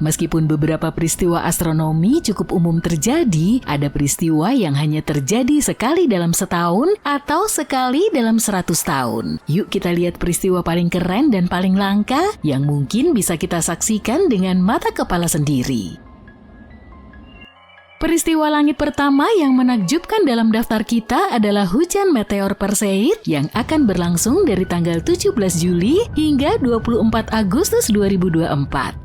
Meskipun beberapa peristiwa astronomi cukup umum terjadi, ada peristiwa yang hanya terjadi sekali dalam setahun atau sekali dalam 100 tahun. Yuk kita lihat peristiwa paling keren dan paling langka yang mungkin bisa kita saksikan dengan mata kepala sendiri. Peristiwa langit pertama yang menakjubkan dalam daftar kita adalah hujan meteor Perseid yang akan berlangsung dari tanggal 17 Juli hingga 24 Agustus 2024.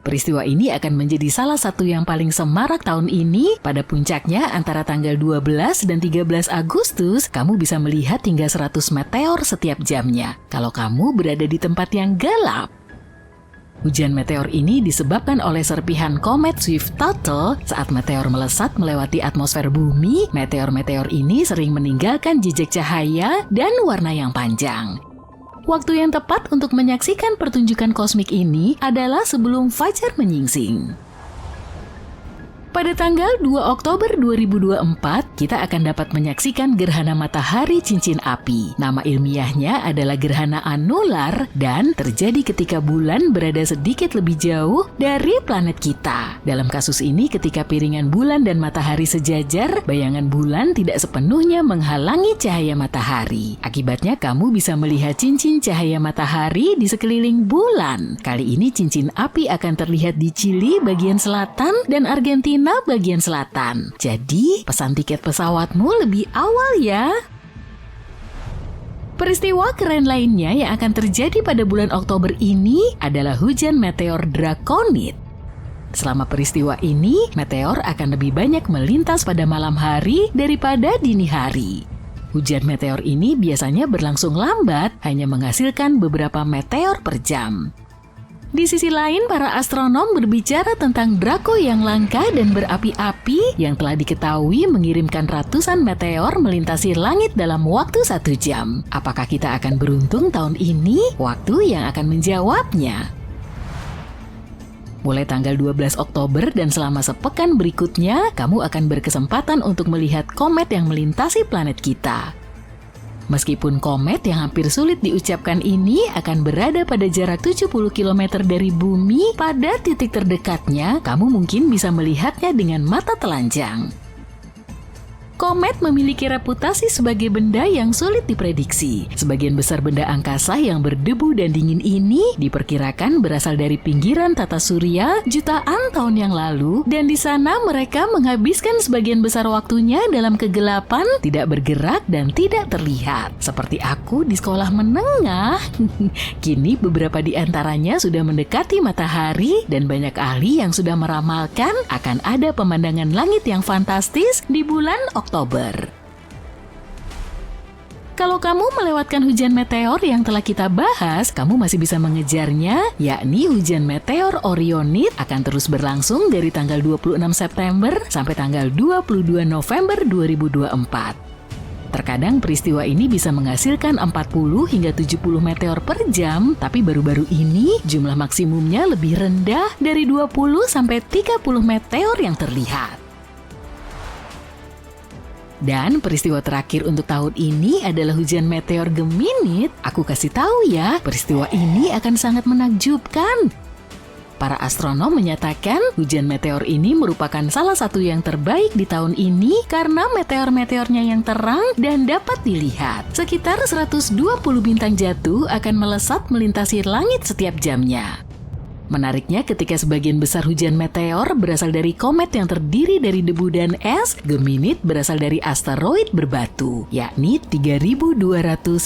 Peristiwa ini akan menjadi salah satu yang paling semarak tahun ini. Pada puncaknya antara tanggal 12 dan 13 Agustus, kamu bisa melihat hingga 100 meteor setiap jamnya kalau kamu berada di tempat yang gelap. Hujan meteor ini disebabkan oleh serpihan komet Swift-Tuttle. Saat meteor melesat melewati atmosfer bumi, meteor-meteor ini sering meninggalkan jejak cahaya dan warna yang panjang. Waktu yang tepat untuk menyaksikan pertunjukan kosmik ini adalah sebelum fajar menyingsing. Pada tanggal 2 Oktober 2024, kita akan dapat menyaksikan gerhana matahari cincin api. Nama ilmiahnya adalah gerhana anular dan terjadi ketika bulan berada sedikit lebih jauh dari planet kita. Dalam kasus ini, ketika piringan bulan dan matahari sejajar, bayangan bulan tidak sepenuhnya menghalangi cahaya matahari. Akibatnya, kamu bisa melihat cincin cahaya matahari di sekeliling bulan. Kali ini cincin api akan terlihat di Chili bagian selatan dan Argentina bagian selatan. Jadi, pesan tiket pesawatmu lebih awal ya. Peristiwa keren lainnya yang akan terjadi pada bulan Oktober ini adalah hujan meteor Draconid. Selama peristiwa ini, meteor akan lebih banyak melintas pada malam hari daripada dini hari. Hujan meteor ini biasanya berlangsung lambat, hanya menghasilkan beberapa meteor per jam. Di sisi lain, para astronom berbicara tentang Draco yang langka dan berapi-api yang telah diketahui mengirimkan ratusan meteor melintasi langit dalam waktu 1 jam. Apakah kita akan beruntung tahun ini? Waktu yang akan menjawabnya. Mulai tanggal 12 Oktober dan selama sepekan berikutnya, kamu akan berkesempatan untuk melihat komet yang melintasi planet kita. Meskipun komet yang hampir sulit diucapkan ini akan berada pada jarak 70 km dari bumi, pada titik terdekatnya kamu mungkin bisa melihatnya dengan mata telanjang. Komet memiliki reputasi sebagai benda yang sulit diprediksi. Sebagian besar benda angkasa yang berdebu dan dingin ini diperkirakan berasal dari pinggiran tata surya jutaan tahun yang lalu, dan di sana mereka menghabiskan sebagian besar waktunya dalam kegelapan, tidak bergerak dan tidak terlihat. Seperti aku di sekolah menengah. Kini beberapa di antaranya sudah mendekati matahari dan banyak ahli yang sudah meramalkan akan ada pemandangan langit yang fantastis di bulan Oktober. Kalau kamu melewatkan hujan meteor yang telah kita bahas, kamu masih bisa mengejarnya, yakni hujan meteor Orionid akan terus berlangsung dari tanggal 26 September sampai tanggal 22 November 2024. Terkadang peristiwa ini bisa menghasilkan 40 hingga 70 meteor per jam, tapi baru-baru ini jumlah maksimumnya lebih rendah dari 20 sampai 30 meteor yang terlihat. Dan peristiwa terakhir untuk tahun ini adalah hujan meteor Geminid. Aku kasih tahu ya, peristiwa ini akan sangat menakjubkan. Para astronom menyatakan hujan meteor ini merupakan salah satu yang terbaik di tahun ini karena meteor-meteornya yang terang dan dapat dilihat. Sekitar 120 bintang jatuh akan melesat melintasi langit setiap jamnya. Menariknya, ketika sebagian besar hujan meteor berasal dari komet yang terdiri dari debu dan es, Geminid berasal dari asteroid berbatu, yakni 3.200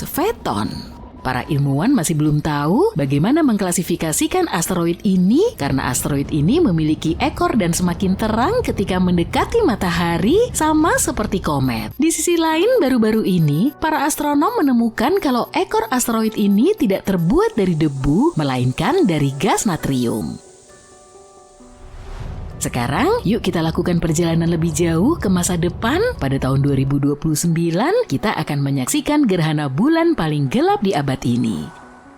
Phaethon. Para ilmuwan masih belum tahu bagaimana mengklasifikasikan asteroid ini karena asteroid ini memiliki ekor dan semakin terang ketika mendekati matahari, sama seperti komet. Di sisi lain, baru-baru ini para astronom menemukan kalau ekor asteroid ini tidak terbuat dari debu, melainkan dari gas natrium. Sekarang, yuk kita lakukan perjalanan lebih jauh ke masa depan. Pada tahun 2029, kita akan menyaksikan gerhana bulan paling gelap di abad ini.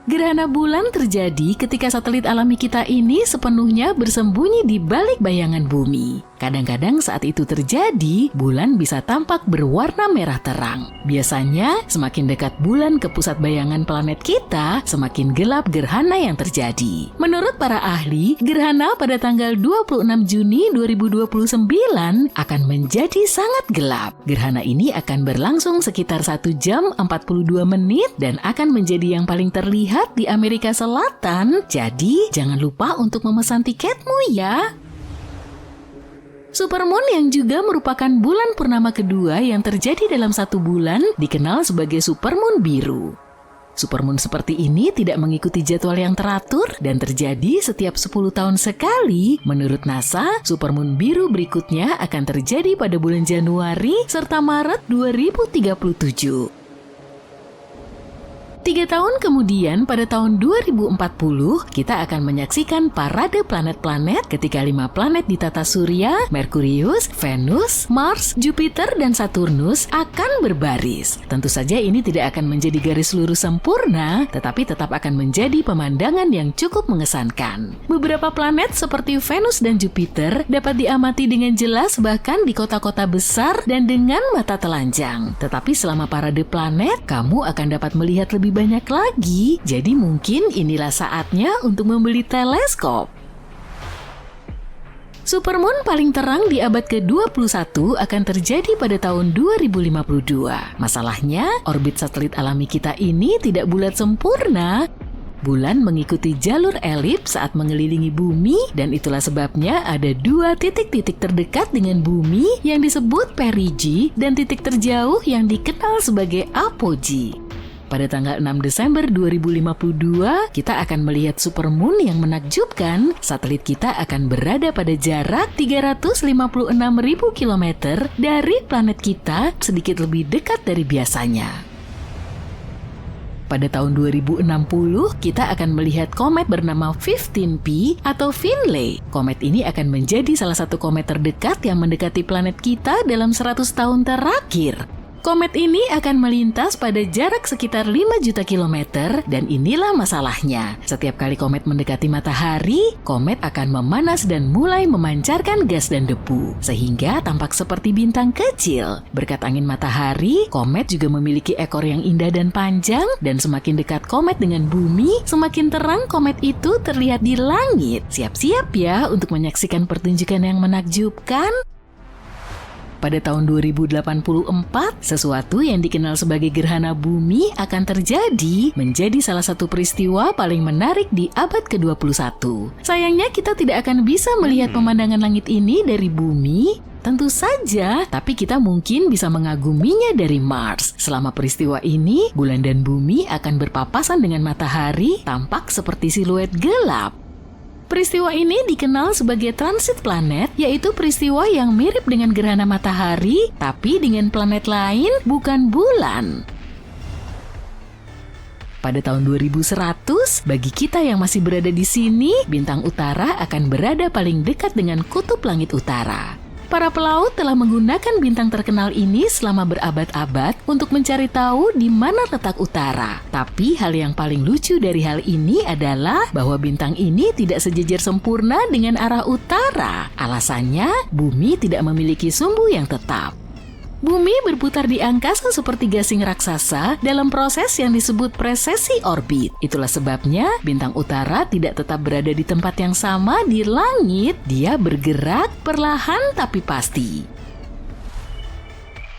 Gerhana bulan terjadi ketika satelit alami kita ini sepenuhnya bersembunyi di balik bayangan bumi. Kadang-kadang saat itu terjadi, bulan bisa tampak berwarna merah terang. Biasanya, semakin dekat bulan ke pusat bayangan planet kita, semakin gelap gerhana yang terjadi. Menurut para ahli, gerhana pada tanggal 26 Juni 2029 akan menjadi sangat gelap. Gerhana ini akan berlangsung sekitar 1 jam 42 menit dan akan menjadi yang paling terlihat di Amerika Selatan. Jadi, jangan lupa untuk memesan tiketmu ya. Supermoon yang juga merupakan bulan purnama kedua yang terjadi dalam satu bulan dikenal sebagai supermoon biru. Supermoon seperti ini tidak mengikuti jadwal yang teratur dan terjadi setiap 10 tahun sekali. Menurut NASA, supermoon biru berikutnya akan terjadi pada bulan Januari serta Maret 2037. 3 tahun kemudian, pada tahun 2040, kita akan menyaksikan parade planet-planet ketika 5 planet di tata surya, Merkurius, Venus, Mars, Jupiter, dan Saturnus akan berbaris. Tentu saja ini tidak akan menjadi garis lurus sempurna, tetapi tetap akan menjadi pemandangan yang cukup mengesankan. Beberapa planet seperti Venus dan Jupiter dapat diamati dengan jelas bahkan di kota-kota besar dan dengan mata telanjang. Tetapi selama parade planet, kamu akan dapat melihat lebih banyak lagi, jadi mungkin inilah saatnya untuk membeli teleskop. Supermoon paling terang di abad ke-21 akan terjadi pada tahun 2052. Masalahnya, orbit satelit alami kita ini tidak bulat sempurna. Bulan mengikuti jalur elips saat mengelilingi bumi, dan itulah sebabnya ada 2 titik-titik terdekat dengan bumi yang disebut perigee dan titik terjauh yang dikenal sebagai apogee. Pada tanggal 6 Desember 2052, kita akan melihat supermoon yang menakjubkan. Satelit kita akan berada pada jarak 356.000 km dari planet kita, sedikit lebih dekat dari biasanya. Pada tahun 2060, kita akan melihat komet bernama 15P atau Finlay. Komet ini akan menjadi salah satu komet terdekat yang mendekati planet kita dalam 100 tahun terakhir. Komet ini akan melintas pada jarak sekitar 5 juta kilometer, dan inilah masalahnya. Setiap kali komet mendekati matahari, komet akan memanas dan mulai memancarkan gas dan debu, sehingga tampak seperti bintang kecil. Berkat angin matahari, komet juga memiliki ekor yang indah dan panjang, dan semakin dekat komet dengan bumi, semakin terang komet itu terlihat di langit. Siap-siap ya untuk menyaksikan pertunjukan yang menakjubkan. Pada tahun 2084, sesuatu yang dikenal sebagai gerhana bumi akan terjadi, menjadi salah satu peristiwa paling menarik di abad ke-21. Sayangnya kita tidak akan bisa melihat pemandangan langit ini dari bumi, tentu saja, tapi kita mungkin bisa mengaguminya dari Mars. Selama peristiwa ini, bulan dan bumi akan berpapasan dengan matahari, tampak seperti siluet gelap. Peristiwa ini dikenal sebagai transit planet, yaitu peristiwa yang mirip dengan gerhana matahari, tapi dengan planet lain, bukan bulan. Pada tahun 2100, bagi kita yang masih berada di sini, bintang utara akan berada paling dekat dengan kutub langit utara. Para pelaut telah menggunakan bintang terkenal ini selama berabad-abad untuk mencari tahu di mana letak utara. Tapi hal yang paling lucu dari hal ini adalah bahwa bintang ini tidak sejajar sempurna dengan arah utara. Alasannya, bumi tidak memiliki sumbu yang tetap. Bumi berputar di angkasa seperti gasing raksasa dalam proses yang disebut precessi orbit. Itulah sebabnya bintang utara tidak tetap berada di tempat yang sama di langit. Dia bergerak perlahan tapi pasti.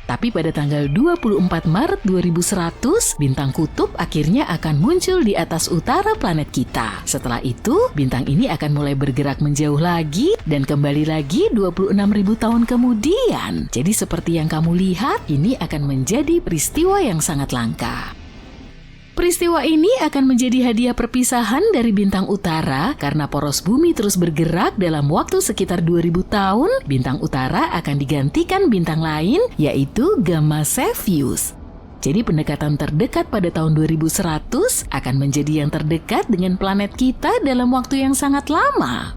Tapi pada tanggal 24 Maret 2100, bintang kutub akhirnya akan muncul di atas utara planet kita. Setelah itu, bintang ini akan mulai bergerak menjauh lagi dan kembali lagi 26.000 tahun kemudian. Jadi seperti yang kamu lihat, ini akan menjadi peristiwa yang sangat langka. Peristiwa ini akan menjadi hadiah perpisahan dari bintang utara karena poros bumi terus bergerak dalam waktu sekitar 2000 tahun, bintang utara akan digantikan bintang lain yaitu Gamma Cepheus. Jadi pendekatan terdekat pada tahun 2100 akan menjadi yang terdekat dengan planet kita dalam waktu yang sangat lama.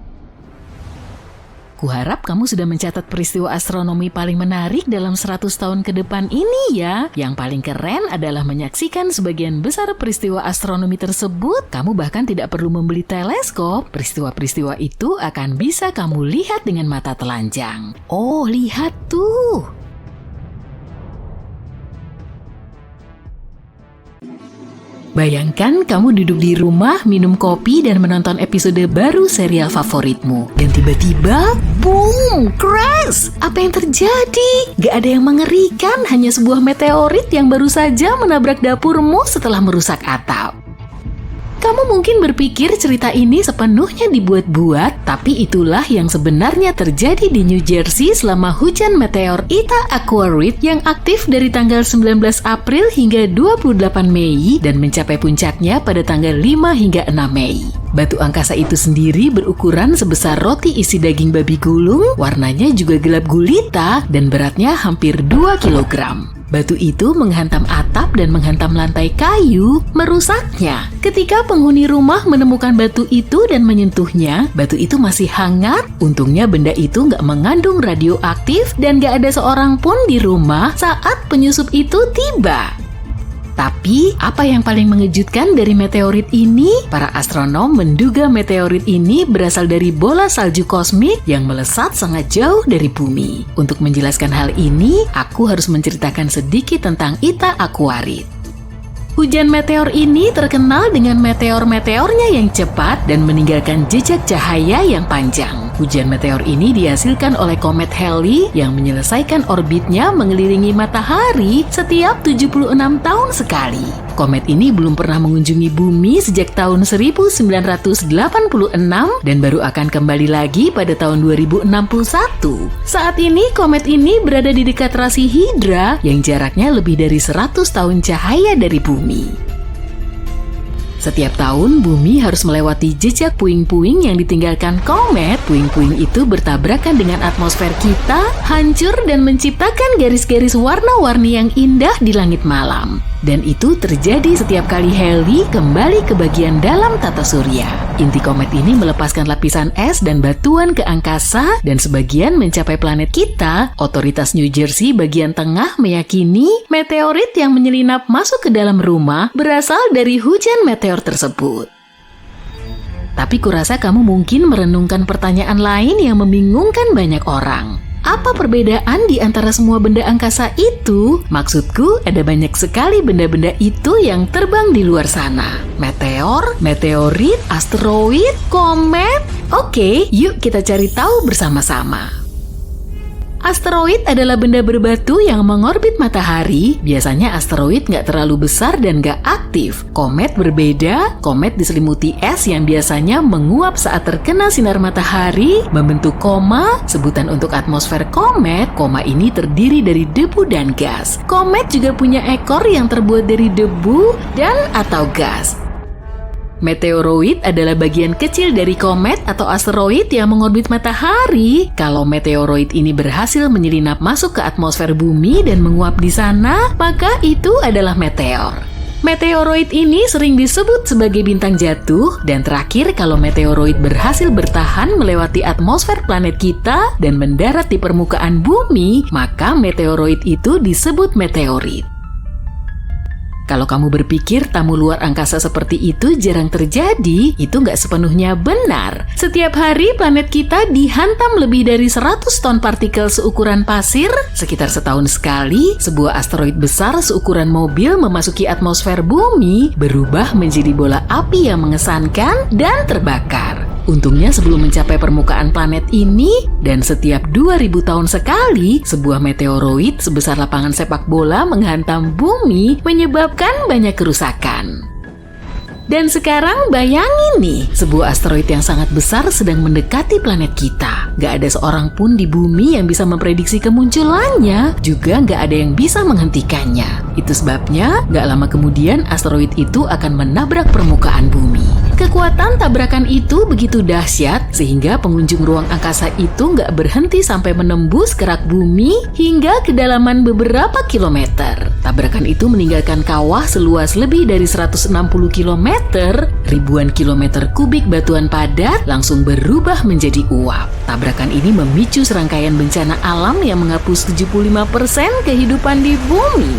Kuharap kamu sudah mencatat peristiwa astronomi paling menarik dalam 100 tahun ke depan ini ya. Yang paling keren adalah menyaksikan sebagian besar peristiwa astronomi tersebut. Kamu bahkan tidak perlu membeli teleskop. Peristiwa-peristiwa itu akan bisa kamu lihat dengan mata telanjang. Oh, lihat tuh. Bayangkan kamu duduk di rumah, minum kopi, dan menonton episode baru serial favoritmu. Dan tiba-tiba, boom, crash! Apa yang terjadi? Gak ada yang mengerikan, hanya sebuah meteorit yang baru saja menabrak dapurmu setelah merusak atap. Kamu mungkin berpikir cerita ini sepenuhnya dibuat-buat, tapi itulah yang sebenarnya terjadi di New Jersey selama hujan meteor Eta Aquarid yang aktif dari tanggal 19 April hingga 28 Mei dan mencapai puncaknya pada tanggal 5 hingga 6 Mei. Batu angkasa itu sendiri berukuran sebesar roti isi daging babi gulung, warnanya juga gelap gulita dan beratnya hampir 2 kilogram. Batu itu menghantam atap dan menghantam lantai kayu, merusaknya. Ketika penghuni rumah menemukan batu itu dan menyentuhnya, batu itu masih hangat. Untungnya benda itu nggak mengandung radioaktif dan nggak ada seorang pun di rumah saat penyusup itu tiba. Tapi, apa yang paling mengejutkan dari meteorit ini? Para astronom menduga meteorit ini berasal dari bola salju kosmik yang melesat sangat jauh dari bumi. Untuk menjelaskan hal ini, aku harus menceritakan sedikit tentang Eta Aquarid. Hujan meteor ini terkenal dengan meteor-meteornya yang cepat dan meninggalkan jejak cahaya yang panjang. Hujan meteor ini dihasilkan oleh komet Halley yang menyelesaikan orbitnya mengelilingi matahari setiap 76 tahun sekali. Komet ini belum pernah mengunjungi bumi sejak tahun 1986 dan baru akan kembali lagi pada tahun 2061. Saat ini komet ini berada di dekat rasi Hydra yang jaraknya lebih dari 100 tahun cahaya dari bumi. Setiap tahun, bumi harus melewati jejak puing-puing yang ditinggalkan komet. Puing-puing itu bertabrakan dengan atmosfer kita, hancur dan menciptakan garis-garis warna-warni yang indah di langit malam. Dan itu terjadi setiap kali Halley kembali ke bagian dalam tata surya. Inti komet ini melepaskan lapisan es dan batuan ke angkasa dan sebagian mencapai planet kita. Otoritas New Jersey bagian tengah meyakini meteorit yang menyelinap masuk ke dalam rumah berasal dari hujan meteor tersebut. Tapi kurasa kamu mungkin merenungkan pertanyaan lain yang membingungkan banyak orang. Apa perbedaan di antara semua benda angkasa itu? Maksudku, ada banyak sekali benda-benda itu yang terbang di luar sana. Meteor, meteorit, asteroid, komet. Oke, yuk kita cari tahu bersama-sama. Asteroid adalah benda berbatu yang mengorbit matahari. Biasanya asteroid nggak terlalu besar dan nggak aktif. Komet berbeda. Komet diselimuti es yang biasanya menguap saat terkena sinar matahari, membentuk koma, sebutan untuk atmosfer komet. Koma ini terdiri dari debu dan gas. Komet juga punya ekor yang terbuat dari debu dan atau gas. Meteoroid adalah bagian kecil dari komet atau asteroid yang mengorbit matahari. Kalau meteoroid ini berhasil menyelinap masuk ke atmosfer bumi dan menguap di sana, maka itu adalah meteor. Meteoroid ini sering disebut sebagai bintang jatuh, dan terakhir kalau meteoroid berhasil bertahan melewati atmosfer planet kita dan mendarat di permukaan bumi, maka meteoroid itu disebut meteorit. Kalau kamu berpikir tamu luar angkasa seperti itu jarang terjadi, itu nggak sepenuhnya benar. Setiap hari planet kita dihantam lebih dari 100 ton partikel seukuran pasir. Sekitar setahun sekali, sebuah asteroid besar seukuran mobil memasuki atmosfer bumi, berubah menjadi bola api yang mengesankan dan terbakar. Untungnya sebelum mencapai permukaan planet ini, dan setiap 2000 tahun sekali, sebuah meteoroid sebesar lapangan sepak bola menghantam bumi, menyebabkan banyak kerusakan. Dan sekarang bayangin nih, sebuah asteroid yang sangat besar sedang mendekati planet kita. Gak ada seorang pun di bumi yang bisa memprediksi kemunculannya, juga gak ada yang bisa menghentikannya. Itu sebabnya, gak lama kemudian asteroid itu akan menabrak permukaan bumi. Kekuatan tabrakan itu begitu dahsyat, sehingga pengunjung ruang angkasa itu gak berhenti sampai menembus kerak bumi hingga kedalaman beberapa kilometer. Tabrakan itu meninggalkan kawah seluas lebih dari 160 kilometer, Ribuan kilometer kubik batuan padat langsung berubah menjadi uap. Tabrakan ini memicu serangkaian bencana alam yang menghapus 75% kehidupan di bumi.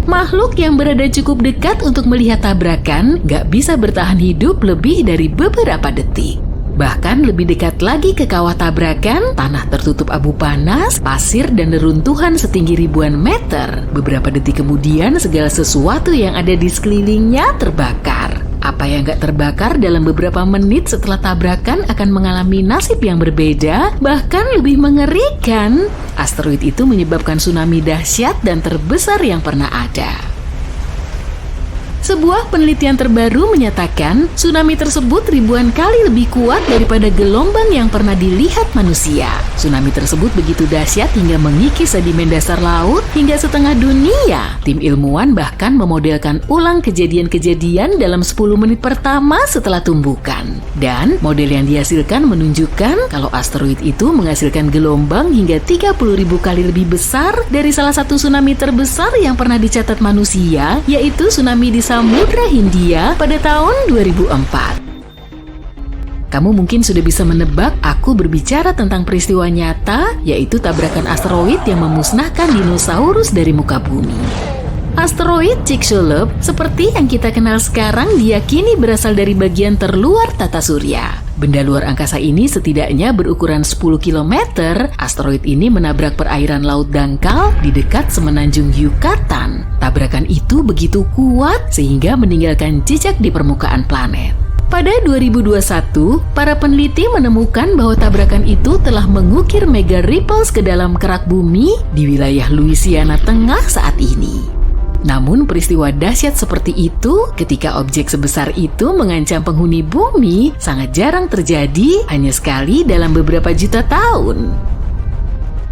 Makhluk yang berada cukup dekat untuk melihat tabrakan gak bisa bertahan hidup lebih dari beberapa detik. Bahkan lebih dekat lagi ke kawah tabrakan, tanah tertutup abu panas, pasir dan reruntuhan setinggi ribuan meter. Beberapa detik kemudian segala sesuatu yang ada di sekelilingnya terbakar. Apa yang gak terbakar dalam beberapa menit setelah tabrakan akan mengalami nasib yang berbeda, bahkan lebih mengerikan. Asteroid itu menyebabkan tsunami dahsyat dan terbesar yang pernah ada. Sebuah penelitian terbaru menyatakan tsunami tersebut ribuan kali lebih kuat daripada gelombang yang pernah dilihat manusia. Tsunami tersebut begitu dahsyat hingga mengikis sedimen dasar laut hingga setengah dunia. Tim ilmuwan bahkan memodelkan ulang kejadian-kejadian dalam 10 menit pertama setelah tumbukan. Dan model yang dihasilkan menunjukkan kalau asteroid itu menghasilkan gelombang hingga 30.000 kali lebih besar dari salah satu tsunami terbesar yang pernah dicatat manusia, yaitu tsunami di Samudra Hindia pada tahun 2004. Kamu mungkin sudah bisa menebak aku berbicara tentang peristiwa nyata, yaitu tabrakan asteroid yang memusnahkan dinosaurus dari muka bumi. Asteroid Chicxulub, seperti yang kita kenal sekarang, diyakini berasal dari bagian terluar tata surya. Benda luar angkasa ini setidaknya berukuran 10 km. Asteroid ini menabrak perairan laut dangkal di dekat semenanjung Yucatan. Tabrakan itu begitu kuat sehingga meninggalkan jejak di permukaan planet. Pada 2021, para peneliti menemukan bahwa tabrakan itu telah mengukir mega ripples ke dalam kerak bumi di wilayah Louisiana Tengah saat ini. Namun peristiwa dahsyat seperti itu ketika objek sebesar itu mengancam penghuni bumi sangat jarang terjadi, hanya sekali dalam beberapa juta tahun.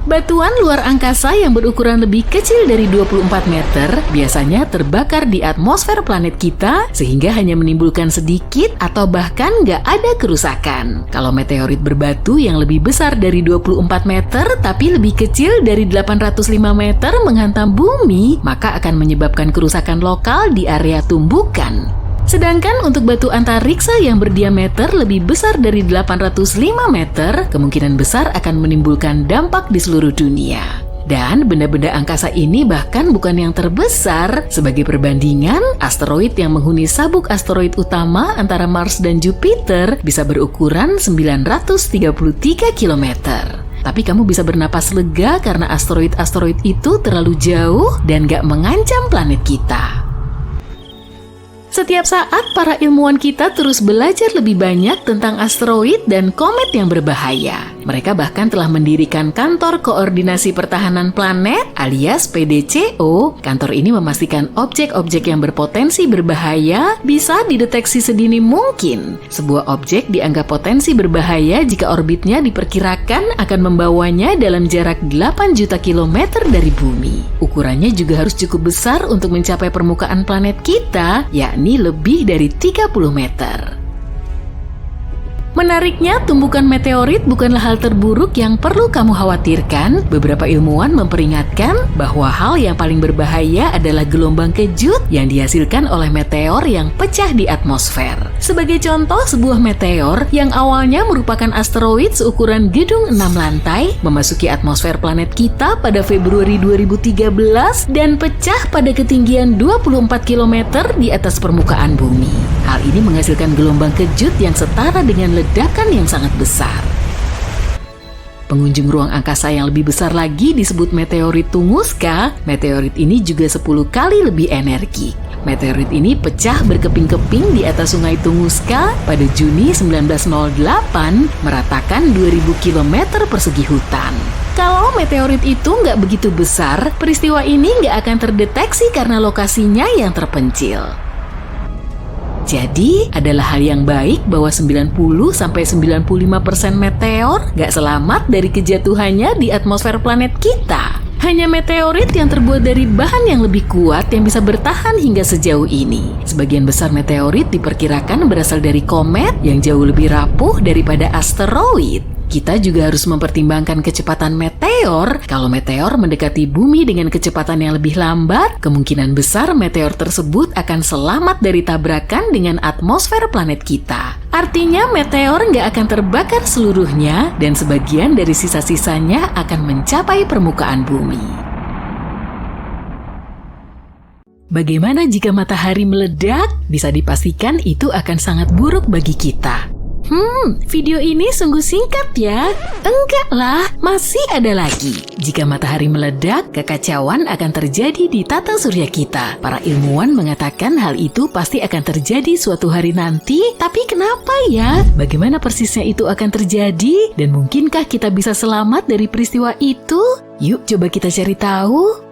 Batuan luar angkasa yang berukuran lebih kecil dari 24 meter biasanya terbakar di atmosfer planet kita sehingga hanya menimbulkan sedikit atau bahkan nggak ada kerusakan. Kalau meteorit berbatu yang lebih besar dari 24 meter tapi lebih kecil dari 805 meter menghantam bumi, maka akan menyebabkan kerusakan lokal di area tumbukan. Sedangkan untuk batu antariksa yang berdiameter lebih besar dari 805 meter, kemungkinan besar akan menimbulkan dampak di seluruh dunia. Dan benda-benda angkasa ini bahkan bukan yang terbesar. Sebagai perbandingan, asteroid yang menghuni sabuk asteroid utama antara Mars dan Jupiter bisa berukuran 933 km. Tapi kamu bisa bernapas lega karena asteroid-asteroid itu terlalu jauh dan gak mengancam planet kita. Setiap saat, para ilmuwan kita terus belajar lebih banyak tentang asteroid dan komet yang berbahaya. Mereka bahkan telah mendirikan Kantor Koordinasi Pertahanan Planet alias PDCO. Kantor ini memastikan objek-objek yang berpotensi berbahaya bisa dideteksi sedini mungkin. Sebuah objek dianggap potensi berbahaya jika orbitnya diperkirakan akan membawanya dalam jarak 8 juta kilometer dari bumi. Ukurannya juga harus cukup besar untuk mencapai permukaan planet kita, yakni lebih dari 30 meter. Menariknya, tumbukan meteorit bukanlah hal terburuk yang perlu kamu khawatirkan. Beberapa ilmuwan memperingatkan bahwa hal yang paling berbahaya adalah gelombang kejut yang dihasilkan oleh meteor yang pecah di atmosfer. Sebagai contoh, sebuah meteor yang awalnya merupakan asteroid seukuran gedung 6 lantai memasuki atmosfer planet kita pada Februari 2013 dan pecah pada ketinggian 24 km di atas permukaan bumi. Hal ini menghasilkan gelombang kejut yang setara dengan ledakan yang sangat besar. Pengunjung ruang angkasa yang lebih besar lagi disebut meteorit Tunguska. Meteorit ini juga 10 kali lebih energik. Meteorit ini pecah berkeping-keping di atas sungai Tunguska pada Juni 1908, meratakan 2000 km persegi hutan. Kalau meteorit itu nggak begitu besar, peristiwa ini nggak akan terdeteksi karena lokasinya yang terpencil. Jadi, adalah hal yang baik bahwa 90-95% meteor nggak selamat dari kejatuhannya di atmosfer planet kita. Hanya meteorit yang terbuat dari bahan yang lebih kuat yang bisa bertahan hingga sejauh ini. Sebagian besar meteorit diperkirakan berasal dari komet yang jauh lebih rapuh daripada asteroid. Kita juga harus mempertimbangkan kecepatan meteor. Kalau meteor mendekati bumi dengan kecepatan yang lebih lambat, kemungkinan besar meteor tersebut akan selamat dari tabrakan dengan atmosfer planet kita. Artinya meteor nggak akan terbakar seluruhnya dan sebagian dari sisa-sisanya akan mencapai permukaan bumi. Bagaimana jika matahari meledak? Bisa dipastikan itu akan sangat buruk bagi kita. Video ini sungguh singkat ya. Enggak lah, masih ada lagi. Jika matahari meledak, kekacauan akan terjadi di tata surya kita. Para ilmuwan mengatakan hal itu pasti akan terjadi suatu hari nanti. Tapi kenapa ya? Bagaimana persisnya itu akan terjadi? Dan mungkinkah kita bisa selamat dari peristiwa itu? Yuk coba kita cari tahu.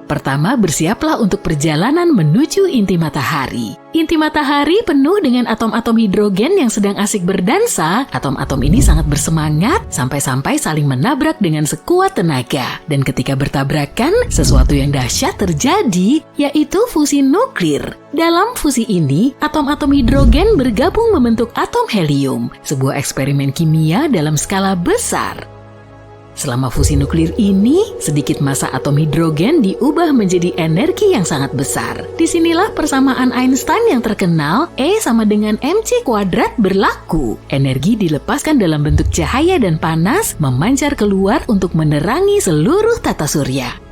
Pertama, bersiaplah untuk perjalanan menuju inti matahari. Inti matahari penuh dengan atom-atom hidrogen yang sedang asik berdansa. Atom-atom ini sangat bersemangat sampai-sampai saling menabrak dengan sekuat tenaga. Dan ketika bertabrakan, sesuatu yang dahsyat terjadi, yaitu fusi nuklir. Dalam fusi ini, atom-atom hidrogen bergabung membentuk atom helium, sebuah eksperimen kimia dalam skala besar. Selama fusi nuklir ini, sedikit massa atom hidrogen diubah menjadi energi yang sangat besar. Disinilah persamaan Einstein yang terkenal, E sama dengan mc kuadrat berlaku. Energi dilepaskan dalam bentuk cahaya dan panas, memancar keluar untuk menerangi seluruh tata surya.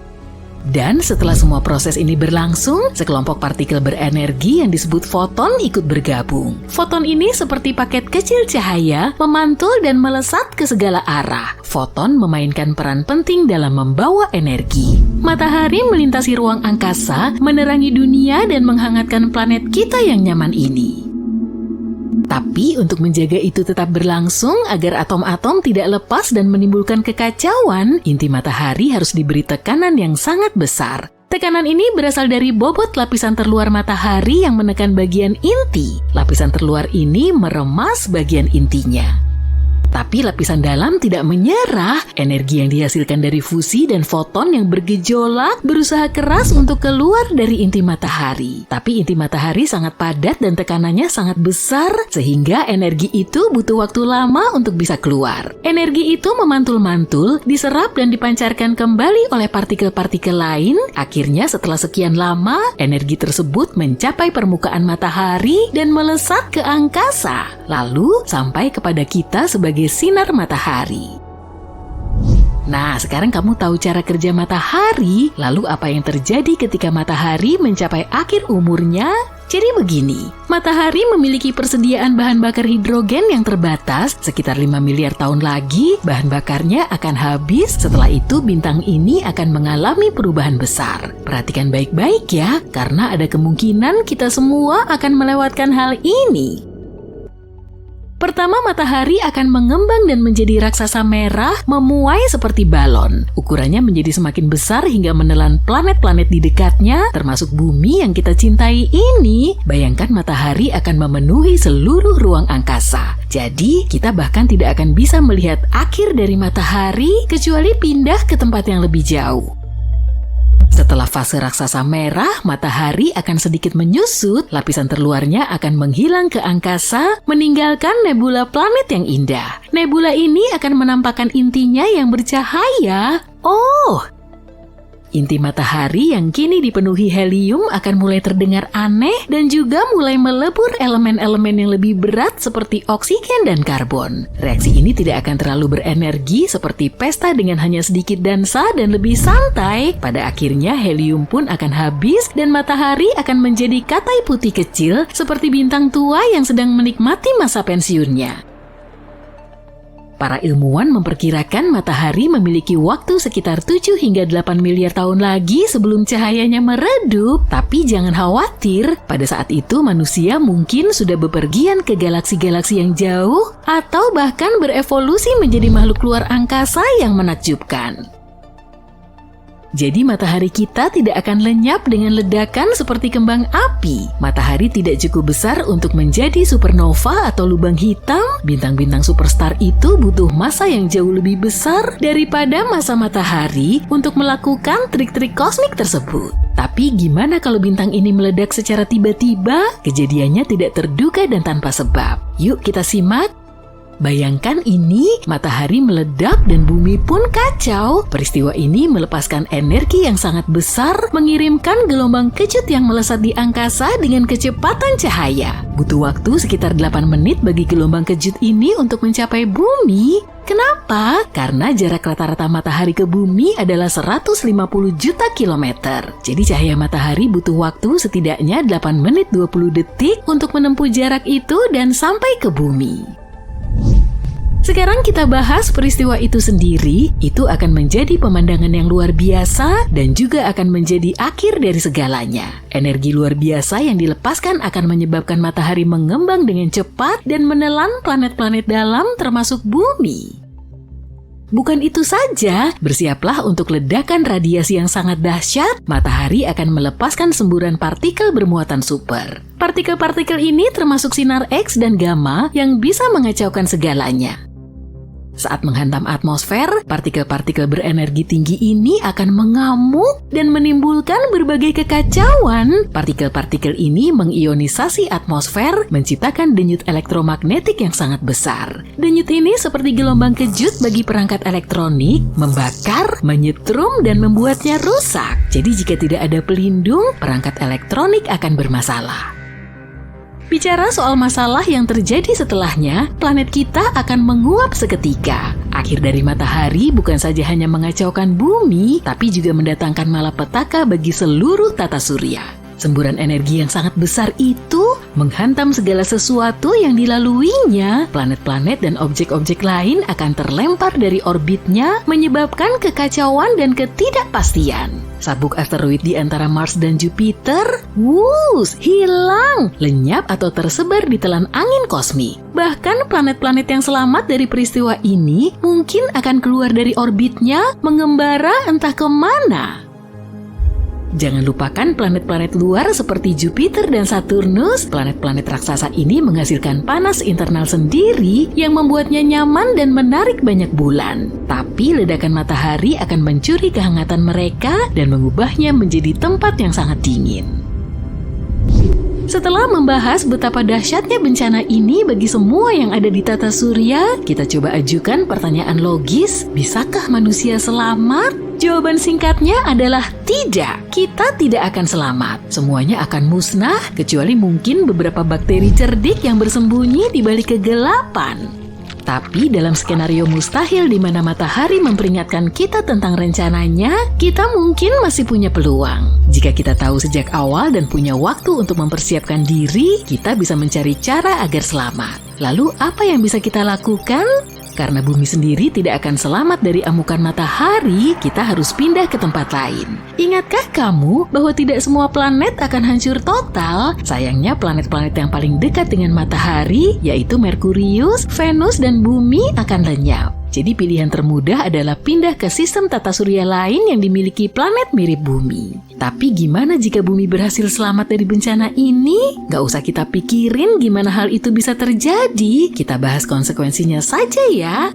Dan setelah semua proses ini berlangsung, sekelompok partikel berenergi yang disebut foton ikut bergabung. Foton ini seperti paket kecil cahaya, memantul dan melesat ke segala arah. Foton memainkan peran penting dalam membawa energi. Matahari melintasi ruang angkasa, menerangi dunia dan menghangatkan planet kita yang nyaman ini. Tapi untuk menjaga itu tetap berlangsung agar atom-atom tidak lepas dan menimbulkan kekacauan, inti matahari harus diberi tekanan yang sangat besar. Tekanan ini berasal dari bobot lapisan terluar matahari yang menekan bagian inti. Lapisan terluar ini meremas bagian intinya. Tapi lapisan dalam tidak menyerah. Energi yang dihasilkan dari fusi dan foton yang bergejolak berusaha keras untuk keluar dari inti matahari. Tapi inti matahari sangat padat dan tekanannya sangat besar, sehingga energi itu butuh waktu lama untuk bisa keluar. Energi itu memantul-mantul, diserap dan dipancarkan kembali oleh partikel-partikel lain. Akhirnya setelah sekian lama, energi tersebut mencapai permukaan matahari dan melesat ke angkasa. Lalu sampai kepada kita sebagai sinar matahari. Nah, sekarang kamu tahu cara kerja matahari. Lalu apa yang terjadi ketika matahari mencapai akhir umurnya? Jadi begini, matahari memiliki persediaan bahan bakar hidrogen yang terbatas. Sekitar 5 miliar tahun lagi, bahan bakarnya akan habis. Setelah itu, bintang ini akan mengalami perubahan besar. Perhatikan baik-baik ya, karena ada kemungkinan kita semua akan melewatkan hal ini. Pertama, matahari akan mengembang dan menjadi raksasa merah, memuai seperti balon. Ukurannya menjadi semakin besar hingga menelan planet-planet di dekatnya, termasuk bumi yang kita cintai ini. Bayangkan matahari akan memenuhi seluruh ruang angkasa. Jadi, kita bahkan tidak akan bisa melihat akhir dari matahari, kecuali pindah ke tempat yang lebih jauh. Setelah fase raksasa merah, matahari akan sedikit menyusut, lapisan terluarnya akan menghilang ke angkasa, meninggalkan nebula planet yang indah. Nebula ini akan menampakkan intinya yang bercahaya. Inti matahari yang kini dipenuhi helium akan mulai terdengar aneh dan juga mulai melebur elemen-elemen yang lebih berat seperti oksigen dan karbon. Reaksi ini tidak akan terlalu berenergi seperti pesta dengan hanya sedikit dansa dan lebih santai. Pada akhirnya helium pun akan habis dan matahari akan menjadi katai putih kecil seperti bintang tua yang sedang menikmati masa pensiunnya. Para ilmuwan memperkirakan matahari memiliki waktu sekitar 7 hingga 8 miliar tahun lagi sebelum cahayanya meredup. Tapi jangan khawatir, pada saat itu manusia mungkin sudah bepergian ke galaksi-galaksi yang jauh atau bahkan berevolusi menjadi makhluk luar angkasa yang menakjubkan. Jadi matahari kita tidak akan lenyap dengan ledakan seperti kembang api. Matahari tidak cukup besar untuk menjadi supernova atau lubang hitam. Bintang-bintang superstar itu butuh massa yang jauh lebih besar daripada massa matahari untuk melakukan trik-trik kosmik tersebut. Tapi gimana kalau bintang ini meledak secara tiba-tiba? Kejadiannya tidak terduga dan tanpa sebab. Yuk kita simak. Bayangkan ini, matahari meledak dan bumi pun kacau. Peristiwa ini melepaskan energi yang sangat besar, mengirimkan gelombang kejut yang melesat di angkasa dengan kecepatan cahaya. Butuh waktu sekitar 8 menit bagi gelombang kejut ini untuk mencapai bumi. Kenapa? Karena jarak rata-rata matahari ke bumi adalah 150 juta kilometer. Jadi cahaya matahari butuh waktu setidaknya 8 menit 20 detik untuk menempuh jarak itu dan sampai ke bumi. Sekarang kita bahas peristiwa itu sendiri. Itu akan menjadi pemandangan yang luar biasa dan juga akan menjadi akhir dari segalanya. Energi luar biasa yang dilepaskan akan menyebabkan matahari mengembang dengan cepat dan menelan planet-planet dalam termasuk bumi. Bukan itu saja, bersiaplah untuk ledakan radiasi yang sangat dahsyat. Matahari akan melepaskan semburan partikel bermuatan super. Partikel-partikel ini termasuk sinar X dan gamma yang bisa mengacaukan segalanya. Saat menghantam atmosfer, partikel-partikel berenergi tinggi ini akan mengamuk dan menimbulkan berbagai kekacauan. Partikel-partikel ini mengionisasi atmosfer, menciptakan denyut elektromagnetik yang sangat besar. Denyut ini seperti gelombang kejut bagi perangkat elektronik, membakar, menyetrum, dan membuatnya rusak. Jadi jika tidak ada pelindung, perangkat elektronik akan bermasalah. Bicara soal masalah yang terjadi setelahnya, planet kita akan menguap seketika. Akhir dari matahari bukan saja hanya mengacaukan bumi, tapi juga mendatangkan malapetaka bagi seluruh tata surya. Semburan energi yang sangat besar itu menghantam segala sesuatu yang dilaluinya. Planet-planet dan objek-objek lain akan terlempar dari orbitnya, menyebabkan kekacauan dan ketidakpastian. Sabuk asteroid di antara Mars dan Jupiter, hilang, lenyap atau tersebar di telan angin kosmik. Bahkan planet-planet yang selamat dari peristiwa ini mungkin akan keluar dari orbitnya, mengembara entah kemana. Jangan lupakan planet-planet luar seperti Jupiter dan Saturnus. Planet-planet raksasa ini menghasilkan panas internal sendiri yang membuatnya nyaman dan menarik banyak bulan. Tapi ledakan matahari akan mencuri kehangatan mereka dan mengubahnya menjadi tempat yang sangat dingin. Setelah membahas betapa dahsyatnya bencana ini bagi semua yang ada di tata surya, kita coba ajukan pertanyaan logis, bisakah manusia selamat? Jawaban singkatnya adalah tidak. Kita tidak akan selamat. Semuanya akan musnah, kecuali mungkin beberapa bakteri cerdik yang bersembunyi di balik kegelapan. Tapi dalam skenario mustahil di mana matahari memperingatkan kita tentang rencananya, kita mungkin masih punya peluang. Jika kita tahu sejak awal dan punya waktu untuk mempersiapkan diri, kita bisa mencari cara agar selamat. Lalu apa yang bisa kita lakukan? Karena bumi sendiri tidak akan selamat dari amukan matahari, kita harus pindah ke tempat lain. Ingatkah kamu bahwa tidak semua planet akan hancur total? Sayangnya planet-planet yang paling dekat dengan matahari, yaitu Merkurius, Venus, dan bumi akan lenyap. Jadi pilihan termudah adalah pindah ke sistem tata surya lain yang dimiliki planet mirip bumi. Tapi gimana jika bumi berhasil selamat dari bencana ini? Gak usah kita pikirin gimana hal itu bisa terjadi. Kita bahas konsekuensinya saja ya.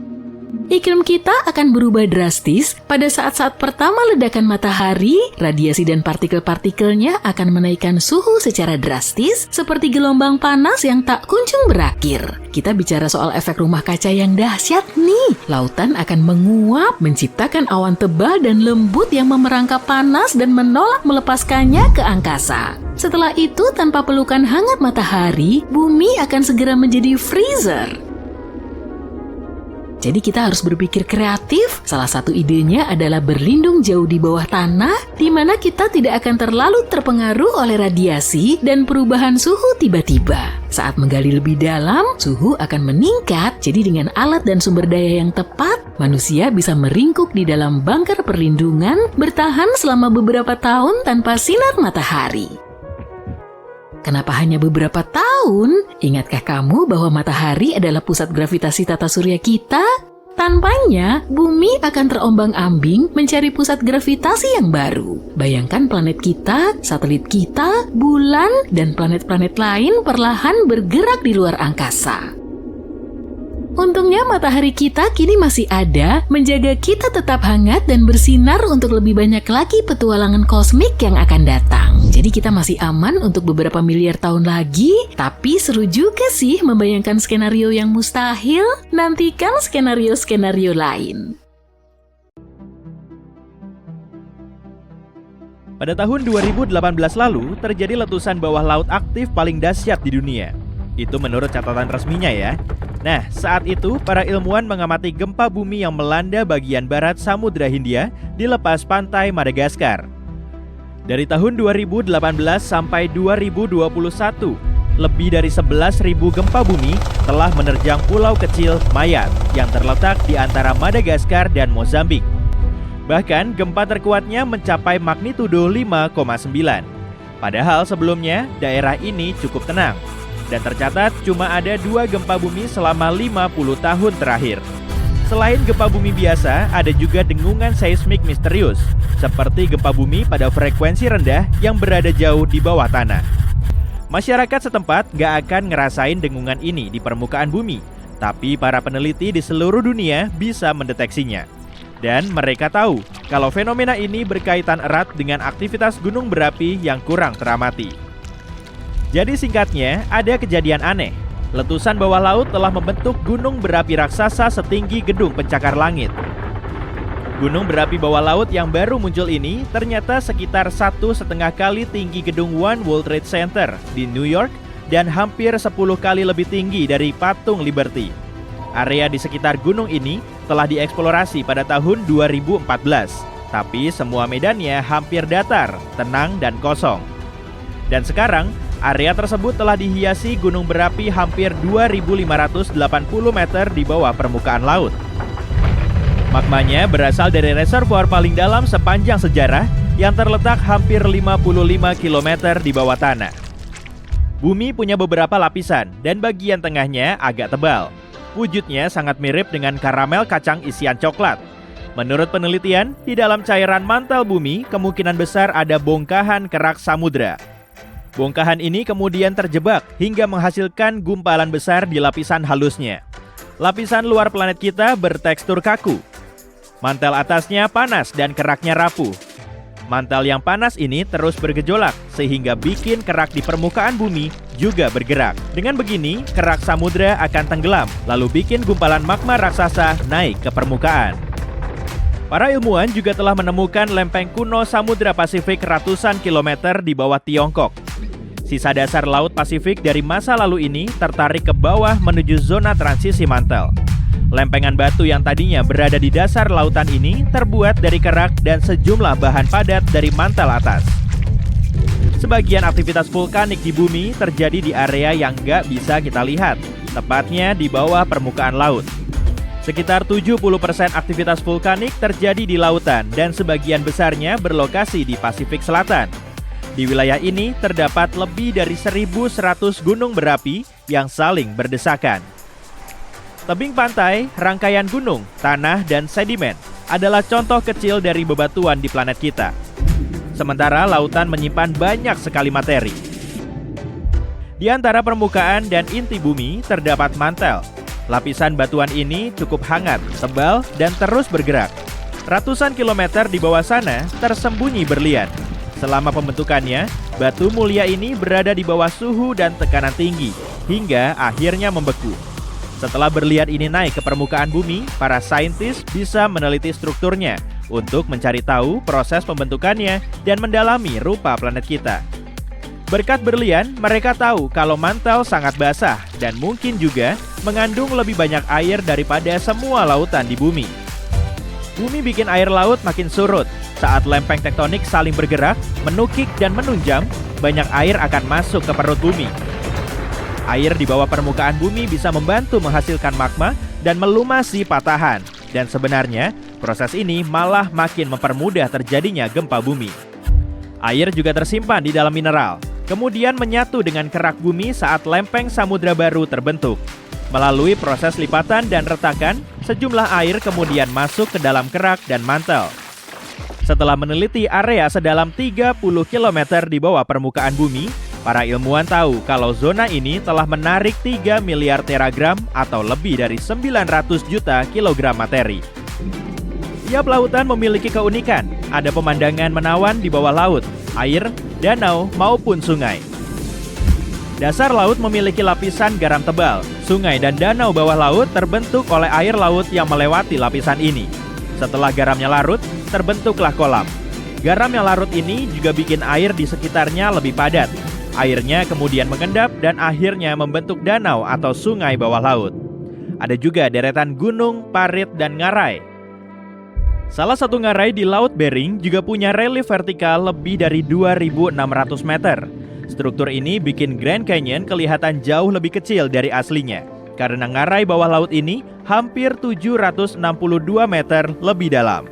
Iklim kita akan berubah drastis pada saat-saat pertama ledakan matahari. Radiasi dan partikel-partikelnya akan menaikkan suhu secara drastis seperti gelombang panas yang tak kunjung berakhir. Kita bicara soal efek rumah kaca yang dahsyat nih. Lautan akan menguap, menciptakan awan tebal dan lembut yang memerangkap panas dan menolak melepaskannya ke angkasa. Setelah itu, tanpa pelukan hangat matahari, bumi akan segera menjadi freezer. Jadi kita harus berpikir kreatif. Salah satu idenya adalah berlindung jauh di bawah tanah, di mana kita tidak akan terlalu terpengaruh oleh radiasi dan perubahan suhu tiba-tiba. Saat menggali lebih dalam, suhu akan meningkat. Jadi dengan alat dan sumber daya yang tepat, manusia bisa meringkuk di dalam bunker perlindungan, bertahan selama beberapa tahun tanpa sinar matahari. Kenapa hanya beberapa tahun? Ingatkah kamu bahwa matahari adalah pusat gravitasi tata surya kita? Tanpanya, bumi akan terombang-ambing mencari pusat gravitasi yang baru. Bayangkan planet kita, satelit kita, bulan, dan planet-planet lain perlahan bergerak di luar angkasa. Untungnya matahari kita kini masih ada, menjaga kita tetap hangat dan bersinar untuk lebih banyak lagi petualangan kosmik yang akan datang. Jadi kita masih aman untuk beberapa miliar tahun lagi, tapi seru juga sih membayangkan skenario yang mustahil. Nantikan skenario-skenario lain. Pada tahun 2018 lalu, terjadi letusan bawah laut aktif paling dahsyat di dunia. Itu menurut catatan resminya ya. Nah, saat itu para ilmuwan mengamati gempa bumi yang melanda bagian barat Samudra Hindia di lepas pantai Madagaskar. Dari tahun 2018 sampai 2021, lebih dari 11.000 gempa bumi telah menerjang pulau kecil Mayat yang terletak di antara Madagaskar dan Mozambik. Bahkan gempa terkuatnya mencapai magnitudo 5,9. Padahal sebelumnya daerah ini cukup tenang. Dan tercatat cuma ada 2 gempa bumi selama 50 tahun terakhir. Selain gempa bumi biasa, ada juga dengungan seismik misterius, seperti gempa bumi pada frekuensi rendah yang berada jauh di bawah tanah. Masyarakat setempat gak akan ngerasain dengungan ini di permukaan bumi, tapi para peneliti di seluruh dunia bisa mendeteksinya. Dan mereka tahu kalau fenomena ini berkaitan erat dengan aktivitas gunung berapi yang kurang teramati. Jadi singkatnya, ada kejadian aneh. Letusan bawah laut telah membentuk gunung berapi raksasa setinggi gedung pencakar langit. Gunung berapi bawah laut yang baru muncul ini ternyata sekitar 1,5 kali tinggi gedung One World Trade Center di New York dan hampir 10 kali lebih tinggi dari Patung Liberty. Area di sekitar gunung ini telah dieksplorasi pada tahun 2014, tapi semua medannya hampir datar, tenang dan kosong. Dan sekarang, area tersebut telah dihiasi gunung berapi hampir 2.580 meter di bawah permukaan laut. Magmanya berasal dari reservoir paling dalam sepanjang sejarah yang terletak hampir 55 km di bawah tanah. Bumi punya beberapa lapisan dan bagian tengahnya agak tebal. Wujudnya sangat mirip dengan karamel kacang isian coklat. Menurut penelitian, di dalam cairan mantel bumi kemungkinan besar ada bongkahan kerak samudra. Bongkahan ini kemudian terjebak hingga menghasilkan gumpalan besar di lapisan halusnya. Lapisan luar planet kita bertekstur kaku. Mantel atasnya panas dan keraknya rapuh. Mantel yang panas ini terus bergejolak sehingga bikin kerak di permukaan bumi juga bergerak. Dengan begini, kerak samudra akan tenggelam lalu bikin gumpalan magma raksasa naik ke permukaan. Para ilmuwan juga telah menemukan lempeng kuno Samudra Pasifik ratusan kilometer di bawah Tiongkok. Sisa dasar Laut Pasifik dari masa lalu ini tertarik ke bawah menuju zona transisi mantel. Lempengan batu yang tadinya berada di dasar lautan ini terbuat dari kerak dan sejumlah bahan padat dari mantel atas. Sebagian aktivitas vulkanik di bumi terjadi di area yang nggak bisa kita lihat, tepatnya di bawah permukaan laut. Sekitar 70% aktivitas vulkanik terjadi di lautan dan sebagian besarnya berlokasi di Pasifik Selatan. Di wilayah ini terdapat lebih dari 1.100 gunung berapi yang saling berdesakan. Tebing pantai, rangkaian gunung, tanah, dan sedimen adalah contoh kecil dari bebatuan di planet kita. Sementara lautan menyimpan banyak sekali materi. Di antara permukaan dan inti bumi terdapat mantel. Lapisan batuan ini cukup hangat, tebal, dan terus bergerak. Ratusan kilometer di bawah sana tersembunyi berlian. Selama pembentukannya, batu mulia ini berada di bawah suhu dan tekanan tinggi, hingga akhirnya membeku. Setelah berlian ini naik ke permukaan bumi, para saintis bisa meneliti strukturnya untuk mencari tahu proses pembentukannya dan mendalami rupa planet kita. Berkat berlian, mereka tahu kalau mantel sangat basah dan mungkin juga mengandung lebih banyak air daripada semua lautan di bumi. Bumi bikin air laut makin surut. Saat lempeng tektonik saling bergerak, menukik dan menunjam, banyak air akan masuk ke perut bumi. Air di bawah permukaan bumi bisa membantu menghasilkan magma dan melumasi patahan. Dan sebenarnya, proses ini malah makin mempermudah terjadinya gempa bumi. Air juga tersimpan di dalam mineral, kemudian menyatu dengan kerak bumi saat lempeng samudra baru terbentuk. Melalui proses lipatan dan retakan, sejumlah air kemudian masuk ke dalam kerak dan mantel. Setelah meneliti area sedalam 30 km di bawah permukaan bumi, Para ilmuwan tahu kalau zona ini telah menarik 3 miliar teragram atau lebih dari 900 juta kilogram materi. Tiap lautan memiliki keunikan, ada pemandangan menawan di bawah laut, air, danau, maupun sungai. Dasar laut memiliki lapisan garam tebal. Sungai dan danau bawah laut terbentuk oleh air laut yang melewati lapisan ini. Setelah garamnya larut, terbentuklah kolam. Garam yang larut ini juga bikin air di sekitarnya lebih padat. Airnya kemudian mengendap dan akhirnya membentuk danau atau sungai bawah laut. Ada juga deretan gunung, parit, dan ngarai. Salah satu ngarai di Laut Bering juga punya relief vertikal lebih dari 2.600 meter. Struktur ini bikin Grand Canyon kelihatan jauh lebih kecil dari aslinya, karena ngarai bawah laut ini hampir 762 meter lebih dalam.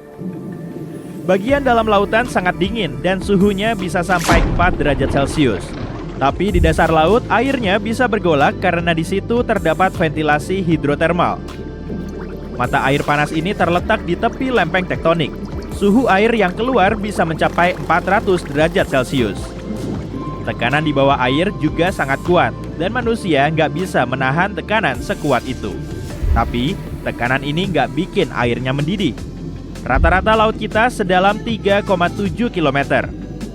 Bagian dalam lautan sangat dingin dan suhunya bisa sampai 4 derajat Celcius. Tapi di dasar laut airnya bisa bergolak karena di situ terdapat ventilasi hidrotermal. Mata air panas ini terletak di tepi lempeng tektonik. Suhu air yang keluar bisa mencapai 400 derajat Celcius. Tekanan di bawah air juga sangat kuat dan manusia nggak bisa menahan tekanan sekuat itu. Tapi tekanan ini nggak bikin airnya mendidih. Rata-rata laut kita sedalam 3,7 km.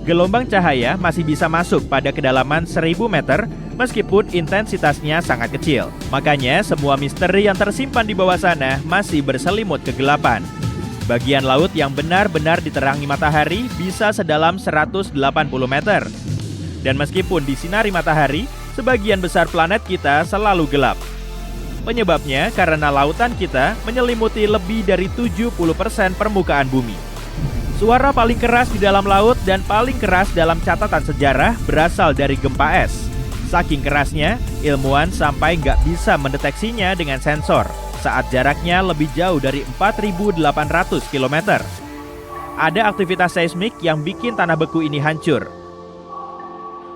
Gelombang cahaya masih bisa masuk pada kedalaman 1000 meter meskipun intensitasnya sangat kecil. Makanya semua misteri yang tersimpan di bawah sana masih berselimut kegelapan. Bagian laut yang benar-benar diterangi matahari bisa sedalam 180 meter. Dan meskipun disinari matahari, sebagian besar planet kita selalu gelap. Penyebabnya karena lautan kita menyelimuti lebih dari 70% permukaan bumi. Suara paling keras di dalam laut dan paling keras dalam catatan sejarah berasal dari gempa es. Saking kerasnya, ilmuwan sampai nggak bisa mendeteksinya dengan sensor saat jaraknya lebih jauh dari 4.800 km. Ada aktivitas seismik yang bikin tanah beku ini hancur.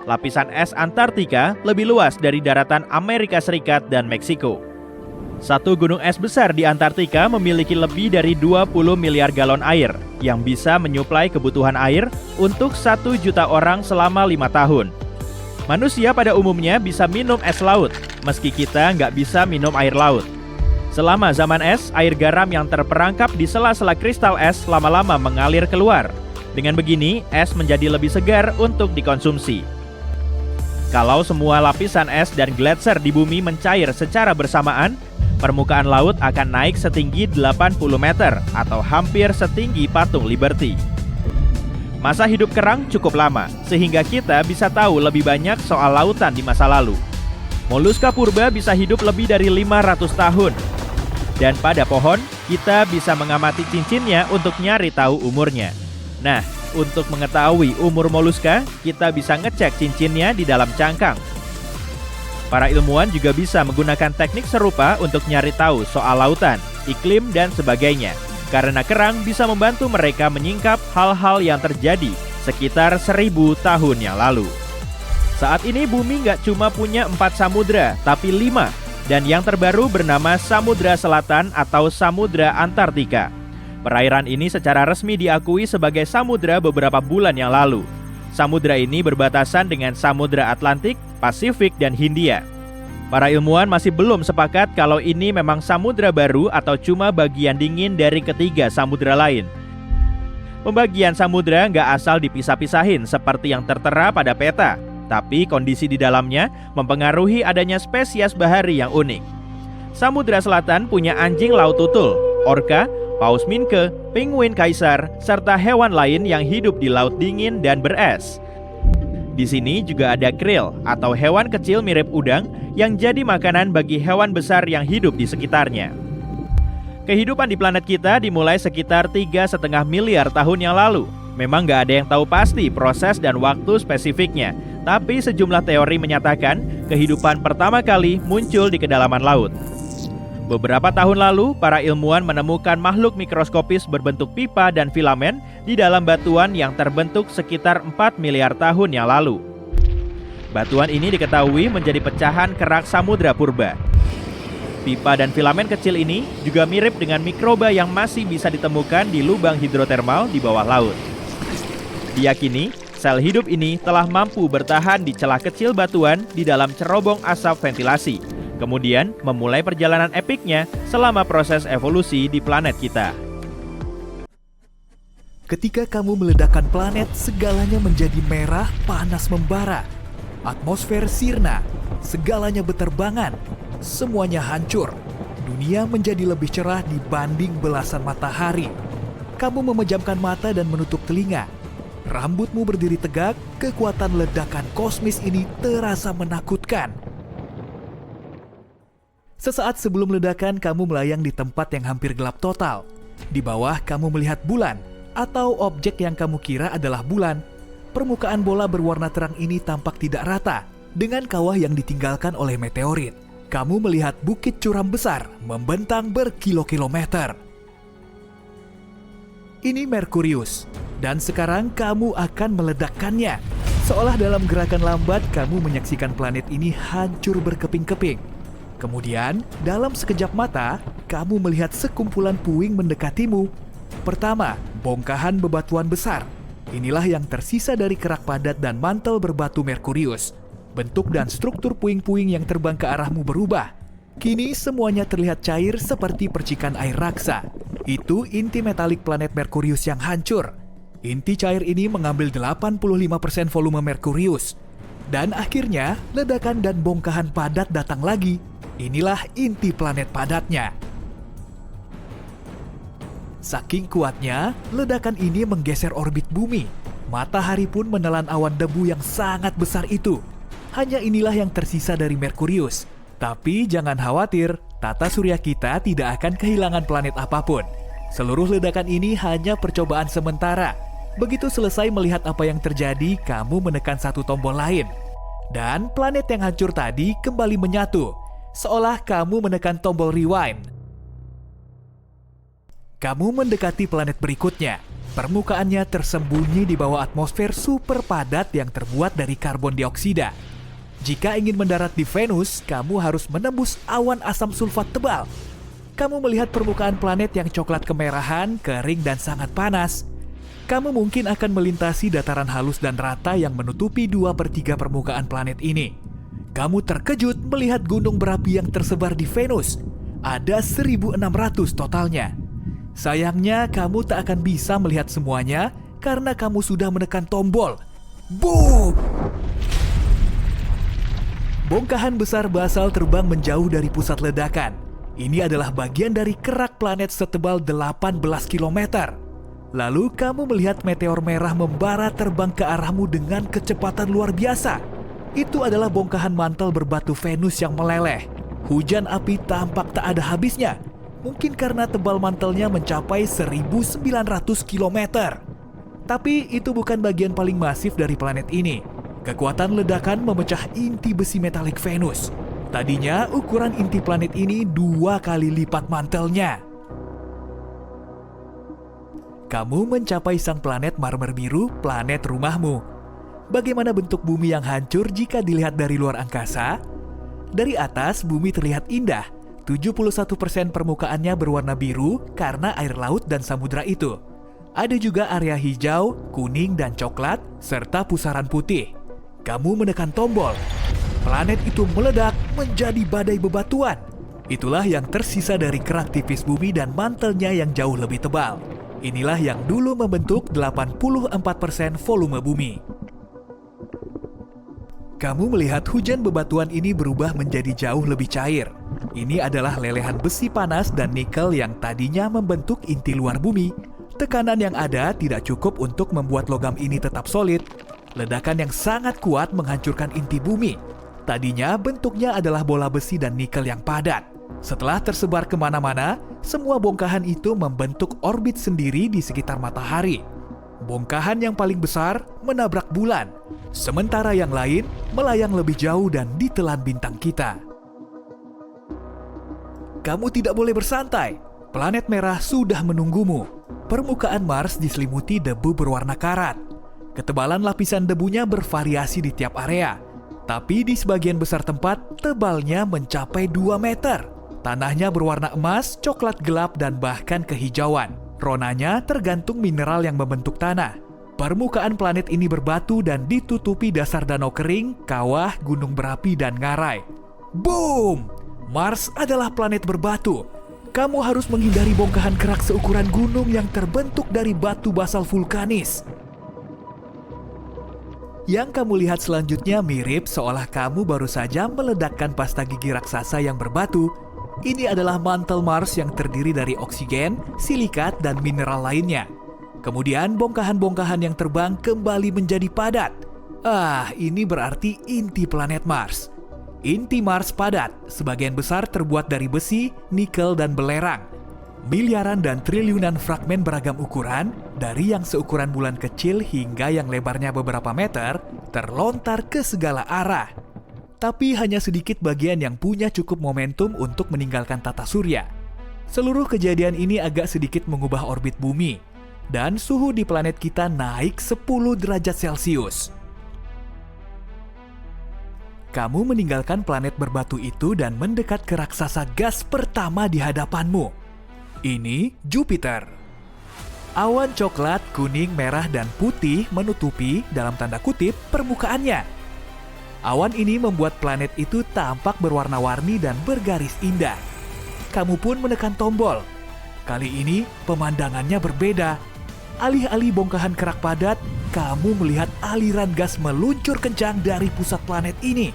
Lapisan es Antartika lebih luas dari daratan Amerika Serikat dan Meksiko. Satu gunung es besar di Antartika memiliki lebih dari 20 miliar galon air yang bisa menyuplai kebutuhan air untuk 1 juta orang selama 5 tahun. Manusia pada umumnya bisa minum es laut, meski kita nggak bisa minum air laut. Selama zaman es, air garam yang terperangkap di sela-sela kristal es lama-lama mengalir keluar. Dengan begini, es menjadi lebih segar untuk dikonsumsi. Kalau semua lapisan es dan gletser di bumi mencair secara bersamaan, permukaan laut akan naik setinggi 80 meter atau hampir setinggi patung Liberty. Masa hidup kerang cukup lama, sehingga kita bisa tahu lebih banyak soal lautan di masa lalu. Moluska purba bisa hidup lebih dari 500 tahun. Dan pada pohon, kita bisa mengamati cincinnya untuk nyari tahu umurnya. Nah, untuk mengetahui umur moluska, kita bisa ngecek cincinnya di dalam cangkang. Para ilmuwan juga bisa menggunakan teknik serupa untuk nyari tahu soal lautan, iklim, dan sebagainya. Karena kerang bisa membantu mereka menyingkap hal-hal yang terjadi sekitar 1000 tahun yang lalu. Saat ini bumi nggak cuma punya 4 samudra, tapi 5. Dan yang terbaru bernama Samudra Selatan atau Samudra Antartika. Perairan ini secara resmi diakui sebagai samudra beberapa bulan yang lalu. Samudra ini berbatasan dengan Samudra Atlantik, Pasifik, dan Hindia. Para ilmuwan masih belum sepakat kalau ini memang samudra baru atau cuma bagian dingin dari ketiga samudra lain. Pembagian samudra nggak asal dipisah-pisahin seperti yang tertera pada peta, tapi kondisi di dalamnya mempengaruhi adanya spesies bahari yang unik. Samudra Selatan punya anjing laut tutul, orca, paus minke, penguin kaisar, serta hewan lain yang hidup di laut dingin dan beres. Di sini juga ada krill atau hewan kecil mirip udang yang jadi makanan bagi hewan besar yang hidup di sekitarnya. Kehidupan di planet kita dimulai sekitar 3,5 miliar tahun yang lalu. Memang nggak ada yang tahu pasti proses dan waktu spesifiknya, tapi sejumlah teori menyatakan kehidupan pertama kali muncul di kedalaman laut. Beberapa tahun lalu, para ilmuwan menemukan makhluk mikroskopis berbentuk pipa dan filamen di dalam batuan yang terbentuk sekitar 4 miliar tahun yang lalu. Batuan ini diketahui menjadi pecahan kerak samudra purba. Pipa dan filamen kecil ini juga mirip dengan mikroba yang masih bisa ditemukan di lubang hidrotermal di bawah laut. Diyakini, Sel hidup ini telah mampu bertahan di celah kecil batuan di dalam cerobong asap ventilasi, kemudian memulai perjalanan epiknya selama proses evolusi di planet kita. Ketika kamu meledakkan planet, segalanya menjadi merah, panas membara. Atmosfer sirna, segalanya beterbangan, semuanya hancur. Dunia menjadi lebih cerah dibanding belasan matahari. Kamu memejamkan mata dan menutup telinga. Rambutmu berdiri tegak, kekuatan ledakan kosmis ini terasa menakutkan. Sesaat sebelum ledakan, kamu melayang di tempat yang hampir gelap total. Di bawah, kamu melihat bulan, atau objek yang kamu kira adalah bulan. Permukaan bola berwarna terang ini tampak tidak rata, dengan kawah yang ditinggalkan oleh meteorit. Kamu melihat bukit curam besar, membentang berkilo-kilometer. Ini Merkurius, dan sekarang kamu akan meledakkannya. Seolah dalam gerakan lambat, kamu menyaksikan planet ini hancur berkeping-keping. Kemudian, dalam sekejap mata, kamu melihat sekumpulan puing mendekatimu. Pertama, bongkahan bebatuan besar. Inilah yang tersisa dari kerak padat dan mantel berbatu Merkurius. Bentuk dan struktur puing-puing yang terbang ke arahmu berubah. Kini semuanya terlihat cair seperti percikan air raksa. Itu inti metalik planet Merkurius yang hancur. Inti cair ini mengambil 85% volume Merkurius. Dan akhirnya, ledakan dan bongkahan padat datang lagi. Inilah inti planet padatnya. Saking kuatnya, ledakan ini menggeser orbit bumi. Matahari pun menelan awan debu yang sangat besar itu. Hanya inilah yang tersisa dari Merkurius. Tapi jangan khawatir, tata surya kita tidak akan kehilangan planet apapun. Seluruh ledakan ini hanya percobaan sementara. Begitu selesai melihat apa yang terjadi, kamu menekan satu tombol lain. Dan planet yang hancur tadi kembali menyatu, seolah kamu menekan tombol rewind. Kamu mendekati planet berikutnya. Permukaannya tersembunyi di bawah atmosfer super padat yang terbuat dari karbon dioksida. Jika ingin mendarat di Venus, kamu harus menembus awan asam sulfat tebal. Kamu melihat permukaan planet yang coklat kemerahan, kering dan sangat panas. Kamu mungkin akan melintasi dataran halus dan rata yang menutupi 2/3 permukaan planet ini. Kamu terkejut melihat gunung berapi yang tersebar di Venus. Ada 1.600 totalnya. Sayangnya, kamu tak akan bisa melihat semuanya karena kamu sudah menekan tombol. Boom! Bongkahan besar basal terbang menjauh dari pusat ledakan. Ini adalah bagian dari kerak planet setebal 18 km. Lalu kamu melihat meteor merah membara terbang ke arahmu dengan kecepatan luar biasa. Itu adalah bongkahan mantel berbatu Venus yang meleleh. Hujan api tampak tak ada habisnya. Mungkin karena tebal mantelnya mencapai 1.900 km. Tapi itu bukan bagian paling masif dari planet ini. Kekuatan ledakan memecah inti besi metalik Venus. Tadinya ukuran inti planet ini 2 kali lipat mantelnya. Kamu mencapai sang planet marmer biru, planet rumahmu. Bagaimana bentuk bumi yang hancur jika dilihat dari luar angkasa? Dari atas, bumi terlihat indah. 71% permukaannya berwarna biru karena air laut dan samudra itu. Ada juga area hijau, kuning, dan coklat, serta pusaran putih. Kamu menekan tombol. Planet itu meledak menjadi badai bebatuan. Itulah yang tersisa dari kerak tipis bumi dan mantelnya yang jauh lebih tebal. Inilah yang dulu membentuk 84% volume bumi. Kamu melihat hujan bebatuan ini berubah menjadi jauh lebih cair. Ini adalah lelehan besi panas dan nikel yang tadinya membentuk inti luar bumi. Tekanan yang ada tidak cukup untuk membuat logam ini tetap solid. Ledakan yang sangat kuat menghancurkan inti bumi. Tadinya bentuknya adalah bola besi dan nikel yang padat. Setelah tersebar kemana-mana, semua bongkahan itu membentuk orbit sendiri di sekitar matahari. Bongkahan yang paling besar menabrak bulan, sementara yang lain melayang lebih jauh dan ditelan bintang kita. Kamu tidak boleh bersantai. Planet merah sudah menunggumu. Permukaan Mars diselimuti debu berwarna karat. Ketebalan lapisan debunya bervariasi di tiap area. Tapi di sebagian besar tempat, tebalnya mencapai 2 meter. Tanahnya berwarna emas, coklat gelap, dan bahkan kehijauan. Ronanya tergantung mineral yang membentuk tanah. Permukaan planet ini berbatu dan ditutupi dasar danau kering, kawah, gunung berapi, dan ngarai. Boom! Mars adalah planet berbatu. Kamu harus menghindari bongkahan kerak seukuran gunung yang terbentuk dari batu basal vulkanis. Yang kamu lihat selanjutnya mirip seolah kamu baru saja meledakkan pasta gigi raksasa yang berbatu. Ini adalah mantel Mars yang terdiri dari oksigen, silikat, dan mineral lainnya. Kemudian bongkahan-bongkahan yang terbang kembali menjadi padat. Ini berarti inti planet Mars. Inti Mars padat, sebagian besar terbuat dari besi, nikel, dan belerang. Miliaran dan triliunan fragmen beragam ukuran, dari yang seukuran bulan kecil hingga yang lebarnya beberapa meter, terlontar ke segala arah. Tapi hanya sedikit bagian yang punya cukup momentum untuk meninggalkan tata surya. Seluruh kejadian ini agak sedikit mengubah orbit bumi, dan suhu di planet kita naik 10 derajat Celcius. Kamu meninggalkan planet berbatu itu dan mendekat ke raksasa gas pertama di hadapanmu. Ini Jupiter. Awan coklat, kuning, merah, dan putih menutupi, dalam tanda kutip, permukaannya. Awan ini membuat planet itu tampak berwarna-warni dan bergaris indah. Kamu pun menekan tombol. Kali ini pemandangannya berbeda. Alih-alih bongkahan kerak padat, kamu melihat aliran gas meluncur kencang dari pusat planet ini.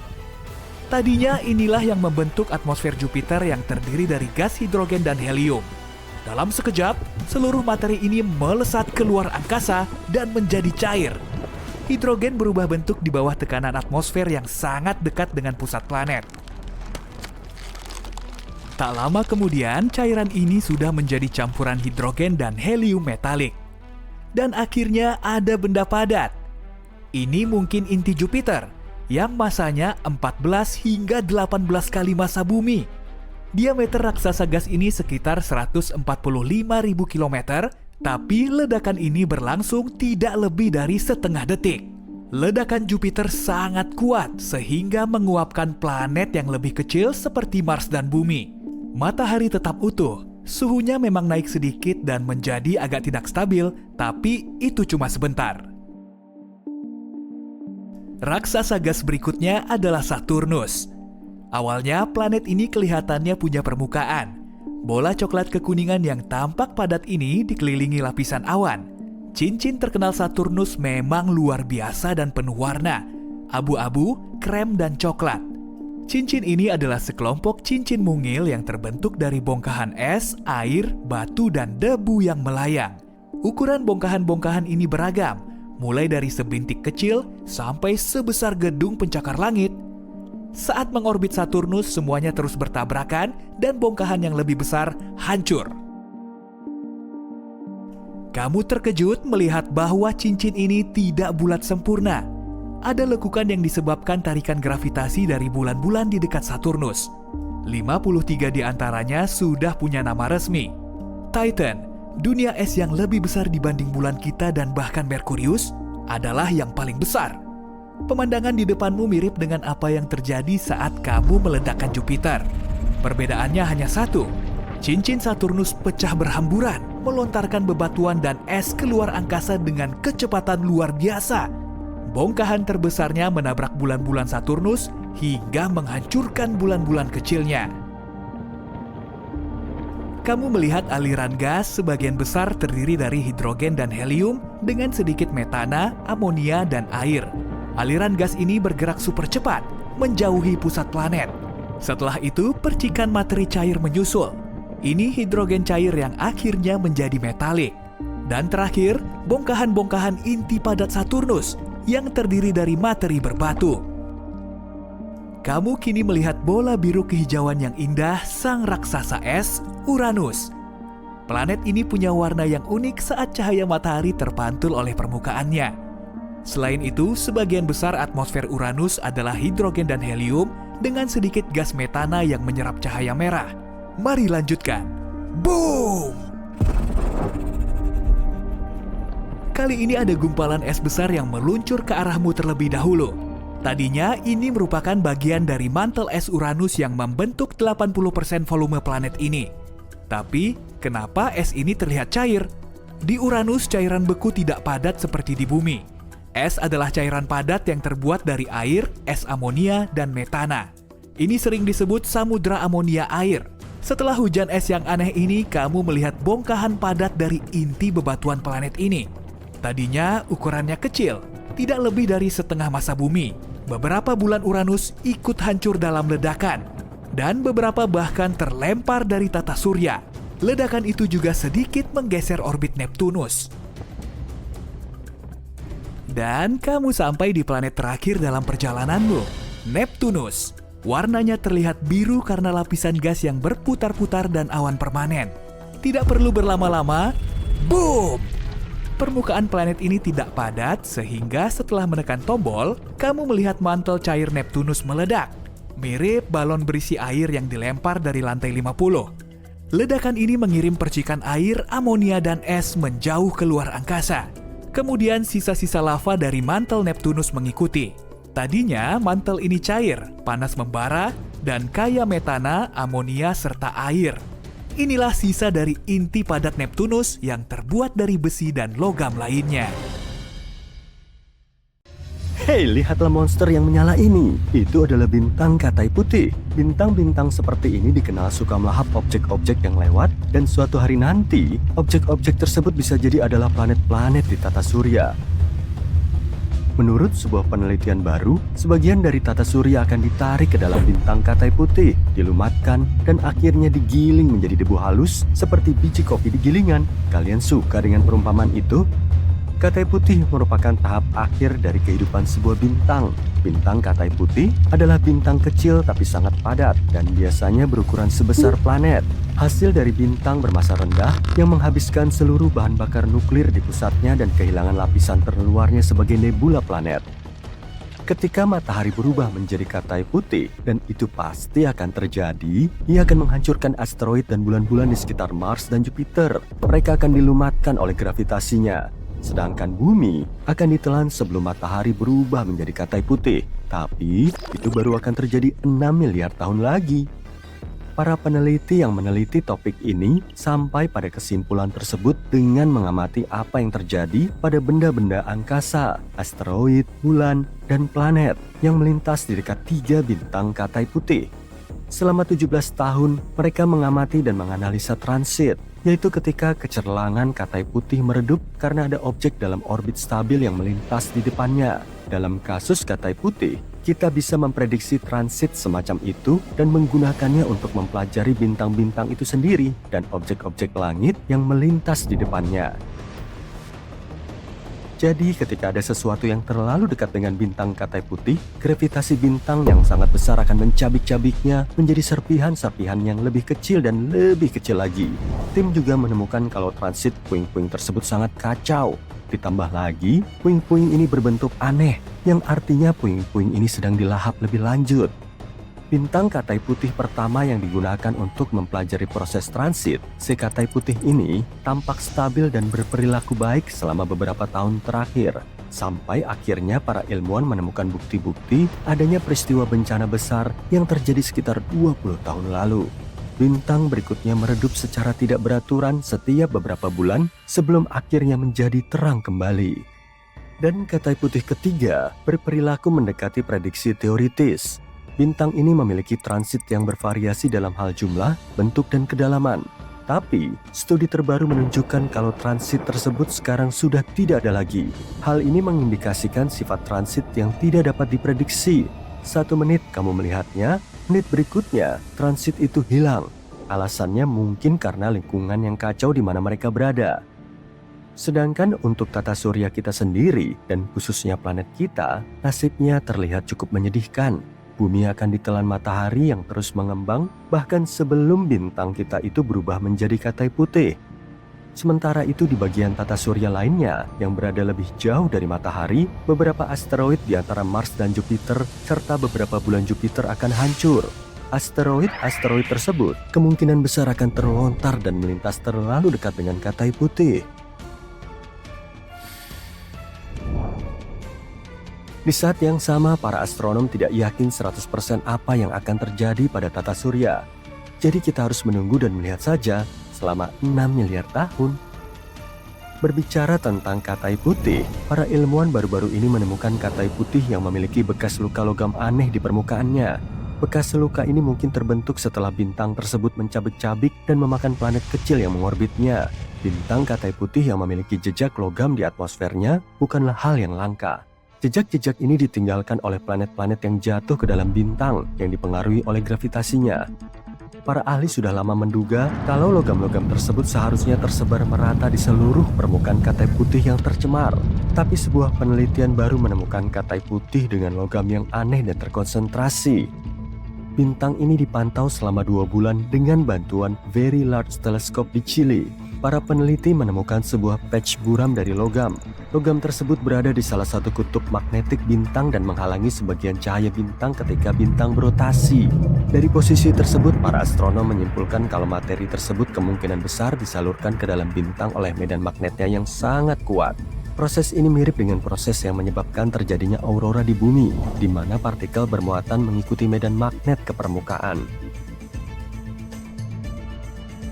Tadinya inilah yang membentuk atmosfer Jupiter yang terdiri dari gas hidrogen dan helium. Dalam sekejap, seluruh materi ini melesat keluar angkasa dan menjadi cair. Hidrogen berubah bentuk di bawah tekanan atmosfer yang sangat dekat dengan pusat planet. Tak lama kemudian, cairan ini sudah menjadi campuran hidrogen dan helium metalik. Dan akhirnya ada benda padat. Ini mungkin inti Jupiter, yang masanya 14 hingga 18 kali massa bumi. Diameter raksasa gas ini sekitar 145.000 km, tapi ledakan ini berlangsung tidak lebih dari setengah detik. Ledakan Jupiter sangat kuat sehingga menguapkan planet yang lebih kecil seperti Mars dan Bumi. Matahari tetap utuh. Suhunya memang naik sedikit dan menjadi agak tidak stabil, tapi itu cuma sebentar. Raksasa gas berikutnya adalah Saturnus. Awalnya planet ini kelihatannya punya permukaan. Bola coklat kekuningan yang tampak padat ini dikelilingi lapisan awan. Cincin terkenal Saturnus memang luar biasa dan penuh warna. Abu-abu, krem, dan coklat. Cincin ini adalah sekelompok cincin mungil yang terbentuk dari bongkahan es, air, batu, dan debu yang melayang. Ukuran bongkahan-bongkahan ini beragam, mulai dari sebintik kecil sampai sebesar gedung pencakar langit. Saat mengorbit Saturnus, semuanya terus bertabrakan dan bongkahan yang lebih besar hancur. Kamu terkejut melihat bahwa cincin ini tidak bulat sempurna. Ada lekukan yang disebabkan tarikan gravitasi dari bulan-bulan di dekat Saturnus. 53 di antaranya sudah punya nama resmi. Titan, dunia es yang lebih besar dibanding bulan kita dan bahkan Merkurius, adalah yang paling besar. Pemandangan di depanmu mirip dengan apa yang terjadi saat kamu meledakkan Jupiter. Perbedaannya hanya satu. Cincin Saturnus pecah berhamburan, melontarkan bebatuan dan es keluar angkasa dengan kecepatan luar biasa. Bongkahan terbesarnya menabrak bulan-bulan Saturnus hingga menghancurkan bulan-bulan kecilnya. Kamu melihat aliran gas sebagian besar terdiri dari hidrogen dan helium dengan sedikit metana, amonia, dan air. Aliran gas ini bergerak super cepat, menjauhi pusat planet. Setelah itu, percikan materi cair menyusul. Ini hidrogen cair yang akhirnya menjadi metalik. Dan terakhir, bongkahan-bongkahan inti padat Saturnus yang terdiri dari materi berbatu. Kamu kini melihat bola biru kehijauan yang indah sang raksasa es, Uranus. Planet ini punya warna yang unik saat cahaya matahari terpantul oleh permukaannya. Selain itu, sebagian besar atmosfer Uranus adalah hidrogen dan helium dengan sedikit gas metana yang menyerap cahaya merah. Mari lanjutkan. Boom! Kali ini ada gumpalan es besar yang meluncur ke arahmu terlebih dahulu. Tadinya ini merupakan bagian dari mantel es Uranus yang membentuk 80% volume planet ini. Tapi, kenapa es ini terlihat cair? Di Uranus, cairan beku tidak padat seperti di bumi. Es adalah cairan padat yang terbuat dari air, es amonia, dan metana. Ini sering disebut samudra amonia air. Setelah hujan es yang aneh ini, kamu melihat bongkahan padat dari inti bebatuan planet ini. Tadinya ukurannya kecil, tidak lebih dari setengah massa bumi. Beberapa bulan Uranus ikut hancur dalam ledakan, dan beberapa bahkan terlempar dari tata surya. Ledakan itu juga sedikit menggeser orbit Neptunus. Dan kamu sampai di planet terakhir dalam perjalananmu, Neptunus. Warnanya terlihat biru karena lapisan gas yang berputar-putar dan awan permanen. Tidak perlu berlama-lama, boom! Permukaan planet ini tidak padat sehingga setelah menekan tombol, kamu melihat mantel cair Neptunus meledak. Mirip balon berisi air yang dilempar dari lantai 50. Ledakan ini mengirim percikan air, amonia, dan es menjauh keluar angkasa. Kemudian sisa-sisa lava dari mantel Neptunus mengikuti. Tadinya mantel ini cair, panas membara, dan kaya metana, amonia, serta air. Inilah sisa dari inti padat Neptunus yang terbuat dari besi dan logam lainnya. Hei, lihatlah monster yang menyala ini. Itu adalah bintang Katai Putih. Bintang-bintang seperti ini dikenal suka melahap objek-objek yang lewat, dan suatu hari nanti, objek-objek tersebut bisa jadi adalah planet-planet di tata surya. Menurut sebuah penelitian baru, sebagian dari tata surya akan ditarik ke dalam bintang Katai Putih, dilumatkan, dan akhirnya digiling menjadi debu halus seperti biji kopi di gilingan. Kalian suka dengan perumpamaan itu? Katai Putih merupakan tahap akhir dari kehidupan sebuah bintang. Bintang Katai Putih adalah bintang kecil tapi sangat padat dan biasanya berukuran sebesar planet. Hasil dari bintang bermassa rendah yang menghabiskan seluruh bahan bakar nuklir di pusatnya dan kehilangan lapisan terluarnya sebagai nebula planet. Ketika matahari berubah menjadi Katai Putih, dan itu pasti akan terjadi, ia akan menghancurkan asteroid dan bulan-bulan di sekitar Mars dan Jupiter. Mereka akan dilumatkan oleh gravitasinya. Sedangkan bumi akan ditelan sebelum matahari berubah menjadi Katai Putih. Tapi itu baru akan terjadi 6 miliar tahun lagi. Para peneliti yang meneliti topik ini sampai pada kesimpulan tersebut dengan mengamati apa yang terjadi pada benda-benda angkasa, asteroid, bulan, dan planet yang melintas di dekat 3 bintang Katai Putih. Selama 17 tahun, mereka mengamati dan menganalisa transit, yaitu ketika kecerlangan Katai Putih meredup karena ada objek dalam orbit stabil yang melintas di depannya. Dalam kasus Katai Putih, kita bisa memprediksi transit semacam itu dan menggunakannya untuk mempelajari bintang-bintang itu sendiri dan objek-objek langit yang melintas di depannya. Jadi ketika ada sesuatu yang terlalu dekat dengan bintang Katai Putih, gravitasi bintang yang sangat besar akan mencabik-cabiknya menjadi serpihan-serpihan yang lebih kecil dan lebih kecil lagi. Tim juga menemukan kalau transit puing-puing tersebut sangat kacau. Ditambah lagi, puing-puing ini berbentuk aneh, yang artinya puing-puing ini sedang dilahap lebih lanjut. Bintang Katai Putih pertama yang digunakan untuk mempelajari proses transit, si Katai Putih ini tampak stabil dan berperilaku baik selama beberapa tahun terakhir. Sampai akhirnya para ilmuwan menemukan bukti-bukti adanya peristiwa bencana besar yang terjadi sekitar 20 tahun lalu. Bintang berikutnya meredup secara tidak beraturan setiap beberapa bulan sebelum akhirnya menjadi terang kembali. Dan Katai Putih ketiga berperilaku mendekati prediksi teoritis. Bintang ini memiliki transit yang bervariasi dalam hal jumlah, bentuk, dan kedalaman. Tapi, studi terbaru menunjukkan kalau transit tersebut sekarang sudah tidak ada lagi. Hal ini mengindikasikan sifat transit yang tidak dapat diprediksi. 1 menit kamu melihatnya, menit berikutnya transit itu hilang. Alasannya mungkin karena lingkungan yang kacau di mana mereka berada. Sedangkan untuk tata surya kita sendiri, dan khususnya planet kita, nasibnya terlihat cukup menyedihkan. Bumi akan ditelan matahari yang terus mengembang, bahkan sebelum bintang kita itu berubah menjadi Katai Putih. Sementara itu di bagian tata surya lainnya, yang berada lebih jauh dari matahari, beberapa asteroid di antara Mars dan Jupiter, serta beberapa bulan Jupiter akan hancur. Asteroid tersebut kemungkinan besar akan terlontar dan melintas terlalu dekat dengan Katai Putih. Di saat yang sama, para astronom tidak yakin 100% apa yang akan terjadi pada tata surya. Jadi kita harus menunggu dan melihat saja selama 6 miliar tahun. Berbicara tentang katai putih, para ilmuwan baru-baru ini menemukan katai putih yang memiliki bekas luka logam aneh di permukaannya. Bekas luka ini mungkin terbentuk setelah bintang tersebut mencabik-cabik dan memakan planet kecil yang mengorbitnya. Bintang katai putih yang memiliki jejak logam di atmosfernya bukanlah hal yang langka. Jejak-jejak ini ditinggalkan oleh planet-planet yang jatuh ke dalam bintang yang dipengaruhi oleh gravitasinya. Para ahli sudah lama menduga kalau logam-logam tersebut seharusnya tersebar merata di seluruh permukaan katai putih yang tercemar. Tapi sebuah penelitian baru menemukan katai putih dengan logam yang aneh dan terkonsentrasi. Bintang ini dipantau selama 2 bulan dengan bantuan Very Large Telescope di Chili. Para peneliti menemukan sebuah patch buram dari logam. Logam tersebut berada di salah satu kutub magnetik bintang dan menghalangi sebagian cahaya bintang ketika bintang berotasi. Dari posisi tersebut, para astronom menyimpulkan kalau materi tersebut kemungkinan besar disalurkan ke dalam bintang oleh medan magnetnya yang sangat kuat. Proses ini mirip dengan proses yang menyebabkan terjadinya aurora di bumi, di mana partikel bermuatan mengikuti medan magnet ke permukaan.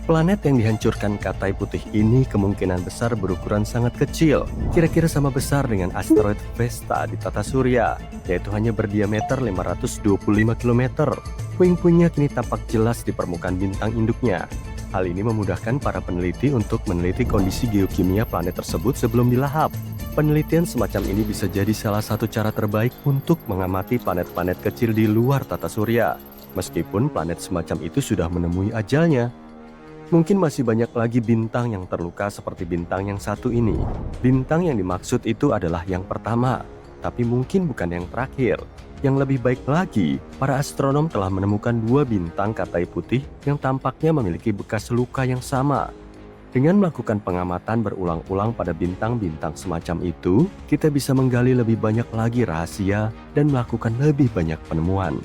Planet yang dihancurkan katai putih ini kemungkinan besar berukuran sangat kecil, kira-kira sama besar dengan asteroid Vesta di tata surya, yaitu hanya berdiameter 525 km. Puing-puingnya kini tampak jelas di permukaan bintang induknya. Hal ini memudahkan para peneliti untuk meneliti kondisi geokimia planet tersebut sebelum dilahap. Penelitian semacam ini bisa jadi salah satu cara terbaik untuk mengamati planet-planet kecil di luar tata surya, meskipun planet semacam itu sudah menemui ajalnya. Mungkin masih banyak lagi bintang yang terluka seperti bintang yang satu ini. Bintang yang dimaksud itu adalah yang pertama, tapi mungkin bukan yang terakhir. Yang lebih baik lagi, para astronom telah menemukan 2 bintang katai putih yang tampaknya memiliki bekas luka yang sama. Dengan melakukan pengamatan berulang-ulang pada bintang-bintang semacam itu, kita bisa menggali lebih banyak lagi rahasia dan melakukan lebih banyak penemuan.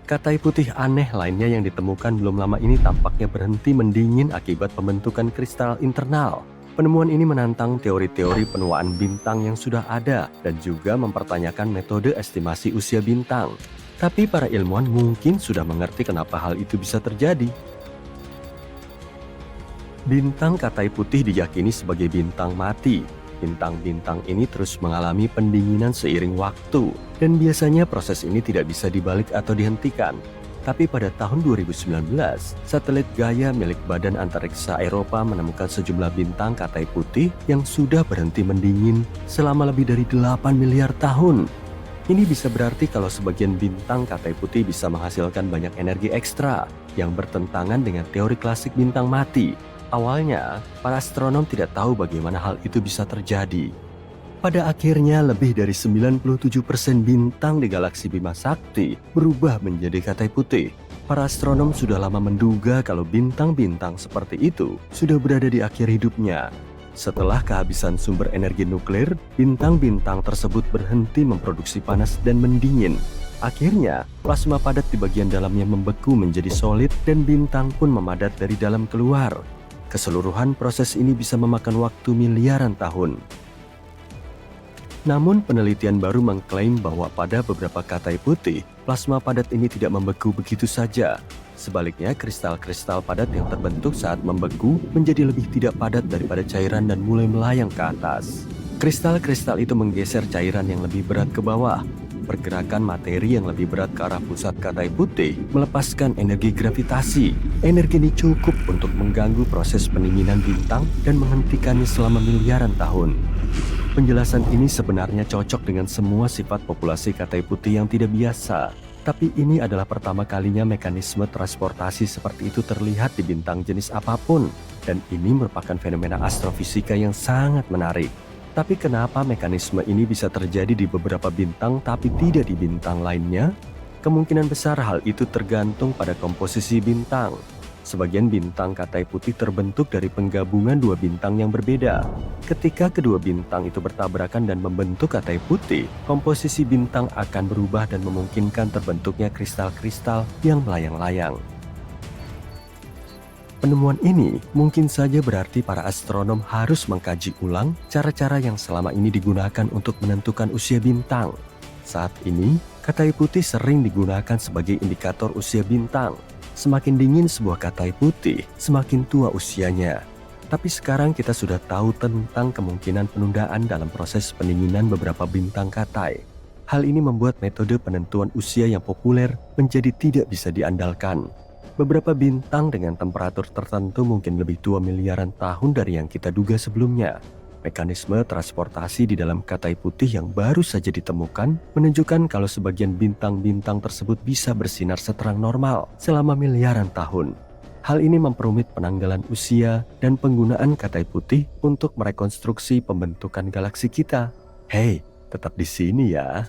Katai putih aneh lainnya yang ditemukan belum lama ini tampaknya berhenti mendingin akibat pembentukan kristal internal. Penemuan ini menantang teori-teori penuaan bintang yang sudah ada dan juga mempertanyakan metode estimasi usia bintang. Tapi para ilmuwan mungkin sudah mengerti kenapa hal itu bisa terjadi. Bintang katai putih diyakini sebagai bintang mati. Bintang-bintang ini terus mengalami pendinginan seiring waktu, dan biasanya proses ini tidak bisa dibalik atau dihentikan. Tapi pada tahun 2019, satelit Gaia milik Badan Antariksa Eropa menemukan sejumlah bintang katai putih yang sudah berhenti mendingin selama lebih dari 8 miliar tahun. Ini bisa berarti kalau sebagian bintang katai putih bisa menghasilkan banyak energi ekstra yang bertentangan dengan teori klasik bintang mati. Awalnya, para astronom tidak tahu bagaimana hal itu bisa terjadi. Pada akhirnya, lebih dari 97% bintang di galaksi Bima Sakti berubah menjadi katai putih. Para astronom sudah lama menduga kalau bintang-bintang seperti itu sudah berada di akhir hidupnya. Setelah kehabisan sumber energi nuklir, bintang-bintang tersebut berhenti memproduksi panas dan mendingin. Akhirnya, plasma padat di bagian dalamnya membeku menjadi solid dan bintang pun memadat dari dalam keluar. Keseluruhan proses ini bisa memakan waktu miliaran tahun. Namun penelitian baru mengklaim bahwa pada beberapa katai putih, plasma padat ini tidak membeku begitu saja. Sebaliknya, kristal-kristal padat yang terbentuk saat membeku menjadi lebih tidak padat daripada cairan dan mulai melayang ke atas. Kristal-kristal itu menggeser cairan yang lebih berat ke bawah. Pergerakan materi yang lebih berat ke arah pusat katai putih melepaskan energi gravitasi. Energi ini cukup untuk mengganggu proses pendinginan bintang dan menghentikannya selama miliaran tahun. Penjelasan ini sebenarnya cocok dengan semua sifat populasi katai putih yang tidak biasa. Tapi ini adalah pertama kalinya mekanisme transportasi seperti itu terlihat di bintang jenis apapun. Dan ini merupakan fenomena astrofisika yang sangat menarik. Tapi kenapa mekanisme ini bisa terjadi di beberapa bintang tapi tidak di bintang lainnya? Kemungkinan besar hal itu tergantung pada komposisi bintang. Sebagian bintang katai putih terbentuk dari penggabungan 2 bintang yang berbeda. Ketika kedua bintang itu bertabrakan dan membentuk katai putih, komposisi bintang akan berubah dan memungkinkan terbentuknya kristal-kristal yang melayang-layang. Penemuan ini mungkin saja berarti para astronom harus mengkaji ulang cara-cara yang selama ini digunakan untuk menentukan usia bintang. Saat ini, katai putih sering digunakan sebagai indikator usia bintang. Semakin dingin sebuah katai putih, semakin tua usianya. Tapi sekarang kita sudah tahu tentang kemungkinan penundaan dalam proses pendinginan beberapa bintang Katai. Hal ini membuat metode penentuan usia yang populer menjadi tidak bisa diandalkan. Beberapa bintang dengan temperatur tertentu mungkin lebih tua miliaran tahun dari yang kita duga sebelumnya. Mekanisme transportasi di dalam Katai putih yang baru saja ditemukan menunjukkan kalau sebagian bintang-bintang tersebut bisa bersinar seterang normal selama miliaran tahun. Hal ini memperumit penanggalan usia dan penggunaan Katai putih untuk merekonstruksi pembentukan galaksi kita. Hei, tetap di sini ya.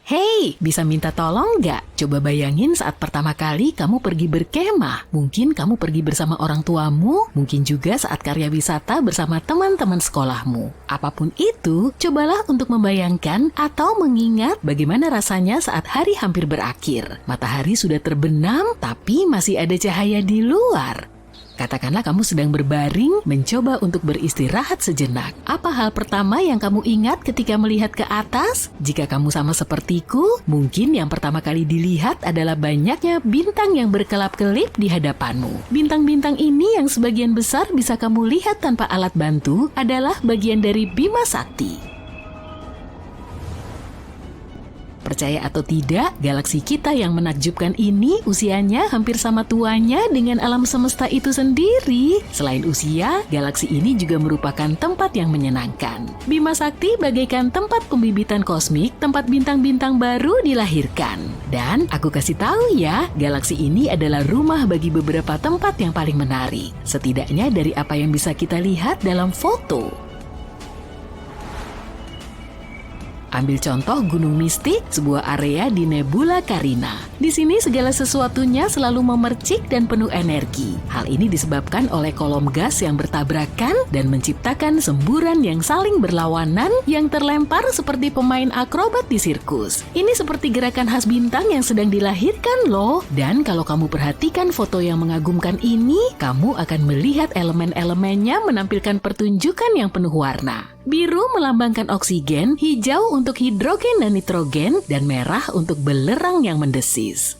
Hei, bisa minta tolong nggak? Coba bayangin saat pertama kali kamu pergi berkemah. Mungkin kamu pergi bersama orang tuamu, mungkin juga saat karya wisata bersama teman-teman sekolahmu. Apapun itu, cobalah untuk membayangkan atau mengingat bagaimana rasanya saat hari hampir berakhir. Matahari sudah terbenam, tapi masih ada cahaya di luar. Katakanlah kamu sedang berbaring, mencoba untuk beristirahat sejenak. Apa hal pertama yang kamu ingat ketika melihat ke atas? Jika kamu sama sepertiku, mungkin yang pertama kali dilihat adalah banyaknya bintang yang berkelap-kelip di hadapanmu. Bintang-bintang ini yang sebagian besar bisa kamu lihat tanpa alat bantu adalah bagian dari Bima Sakti. Percaya atau tidak, galaksi kita yang menakjubkan ini usianya hampir sama tuanya dengan alam semesta itu sendiri. Selain usia, galaksi ini juga merupakan tempat yang menyenangkan. Bima Sakti bagaikan tempat pembibitan kosmik, tempat bintang-bintang baru dilahirkan. Dan aku kasih tahu ya, galaksi ini adalah rumah bagi beberapa tempat yang paling menarik. Setidaknya dari apa yang bisa kita lihat dalam foto. Ambil contoh Gunung Mistik, sebuah area di Nebula Carina. Di sini segala sesuatunya selalu memercik dan penuh energi. Hal ini disebabkan oleh kolom gas yang bertabrakan dan menciptakan semburan yang saling berlawanan yang terlempar seperti pemain akrobat di sirkus. Ini seperti gerakan khas bintang yang sedang dilahirkan loh. Dan kalau kamu perhatikan foto yang mengagumkan ini, kamu akan melihat elemen-elemennya menampilkan pertunjukan yang penuh warna. Biru melambangkan oksigen, hijau untuk hidrogen dan nitrogen, dan merah untuk belerang yang mendesis.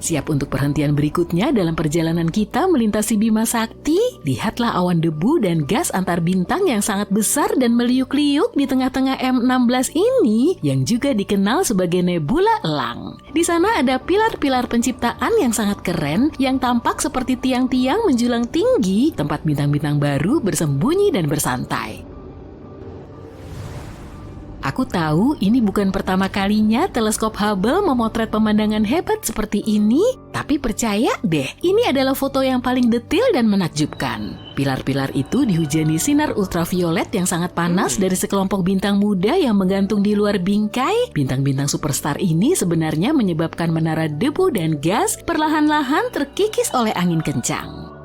Siap untuk perhentian berikutnya dalam perjalanan kita melintasi Bima Sakti? Lihatlah awan debu dan gas antar bintang yang sangat besar dan meliuk-liuk di tengah-tengah M16 ini, yang juga dikenal sebagai nebula elang. Di sana ada pilar-pilar penciptaan yang sangat keren, yang tampak seperti tiang-tiang menjulang tinggi, tempat bintang-bintang baru bersembunyi dan bersantai. Aku tahu ini bukan pertama kalinya teleskop Hubble memotret pemandangan hebat seperti ini, tapi percaya deh, ini adalah foto yang paling detail dan menakjubkan. Pilar-pilar itu dihujani sinar ultraviolet yang sangat panas dari sekelompok bintang muda yang menggantung di luar bingkai. Bintang-bintang superstar ini sebenarnya menyebabkan menara debu dan gas perlahan-lahan terkikis oleh angin kencang.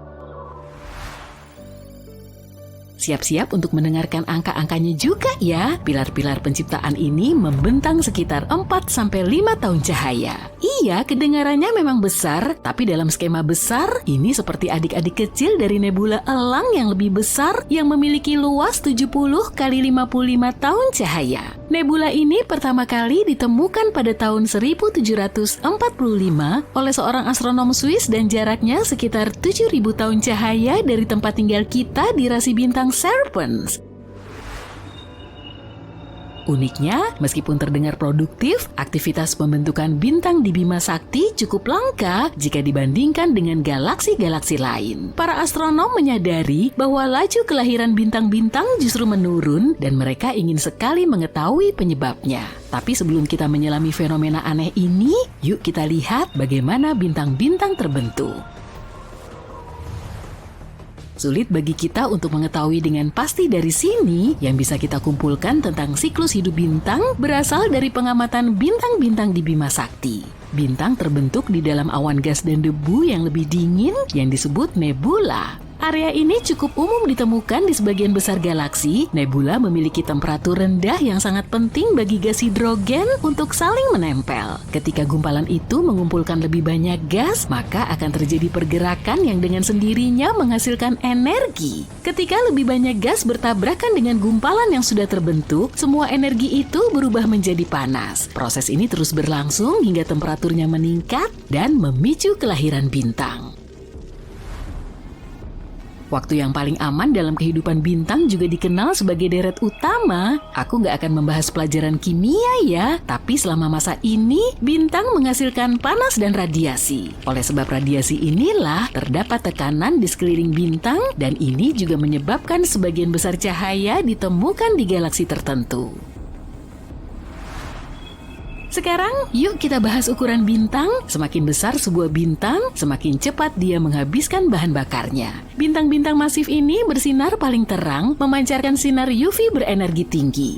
Siap-siap untuk mendengarkan angka-angkanya juga ya. Pilar-pilar penciptaan ini membentang sekitar 4-5 tahun cahaya. Iya, kedengarannya memang besar, tapi dalam skema besar, ini seperti adik-adik kecil dari nebula elang yang lebih besar yang memiliki luas 70 kali 55 tahun cahaya. Nebula ini pertama kali ditemukan pada tahun 1745 oleh seorang astronom Swiss dan jaraknya sekitar 7.000 tahun cahaya dari tempat tinggal kita di rasi bintang Serpens. Uniknya, meskipun terdengar produktif, aktivitas pembentukan bintang di Bima Sakti cukup langka jika dibandingkan dengan galaksi-galaksi lain. Para astronom menyadari bahwa laju kelahiran bintang-bintang justru menurun dan mereka ingin sekali mengetahui penyebabnya. Tapi sebelum kita menyelami fenomena aneh ini, yuk kita lihat bagaimana bintang-bintang terbentuk. Sulit bagi kita untuk mengetahui dengan pasti dari sini. Yang bisa kita kumpulkan tentang siklus hidup bintang berasal dari pengamatan bintang-bintang di Bima Sakti. Bintang terbentuk di dalam awan gas dan debu yang lebih dingin yang disebut nebula. Area ini cukup umum ditemukan di sebagian besar galaksi. Nebula memiliki temperatur rendah yang sangat penting bagi gas hidrogen untuk saling menempel. Ketika gumpalan itu mengumpulkan lebih banyak gas, maka akan terjadi pergerakan yang dengan sendirinya menghasilkan energi. Ketika lebih banyak gas bertabrakan dengan gumpalan yang sudah terbentuk, semua energi itu berubah menjadi panas. Proses ini terus berlangsung hingga temperaturnya meningkat dan memicu kelahiran bintang. Waktu yang paling aman dalam kehidupan bintang juga dikenal sebagai deret utama. Aku nggak akan membahas pelajaran kimia ya, tapi selama masa ini, bintang menghasilkan panas dan radiasi. Oleh sebab radiasi inilah, terdapat tekanan di sekeliling bintang, dan ini juga menyebabkan sebagian besar cahaya ditemukan di galaksi tertentu. Sekarang, yuk kita bahas ukuran bintang. Semakin besar sebuah bintang, semakin cepat dia menghabiskan bahan bakarnya. Bintang-bintang masif ini bersinar paling terang, memancarkan sinar UV berenergi tinggi.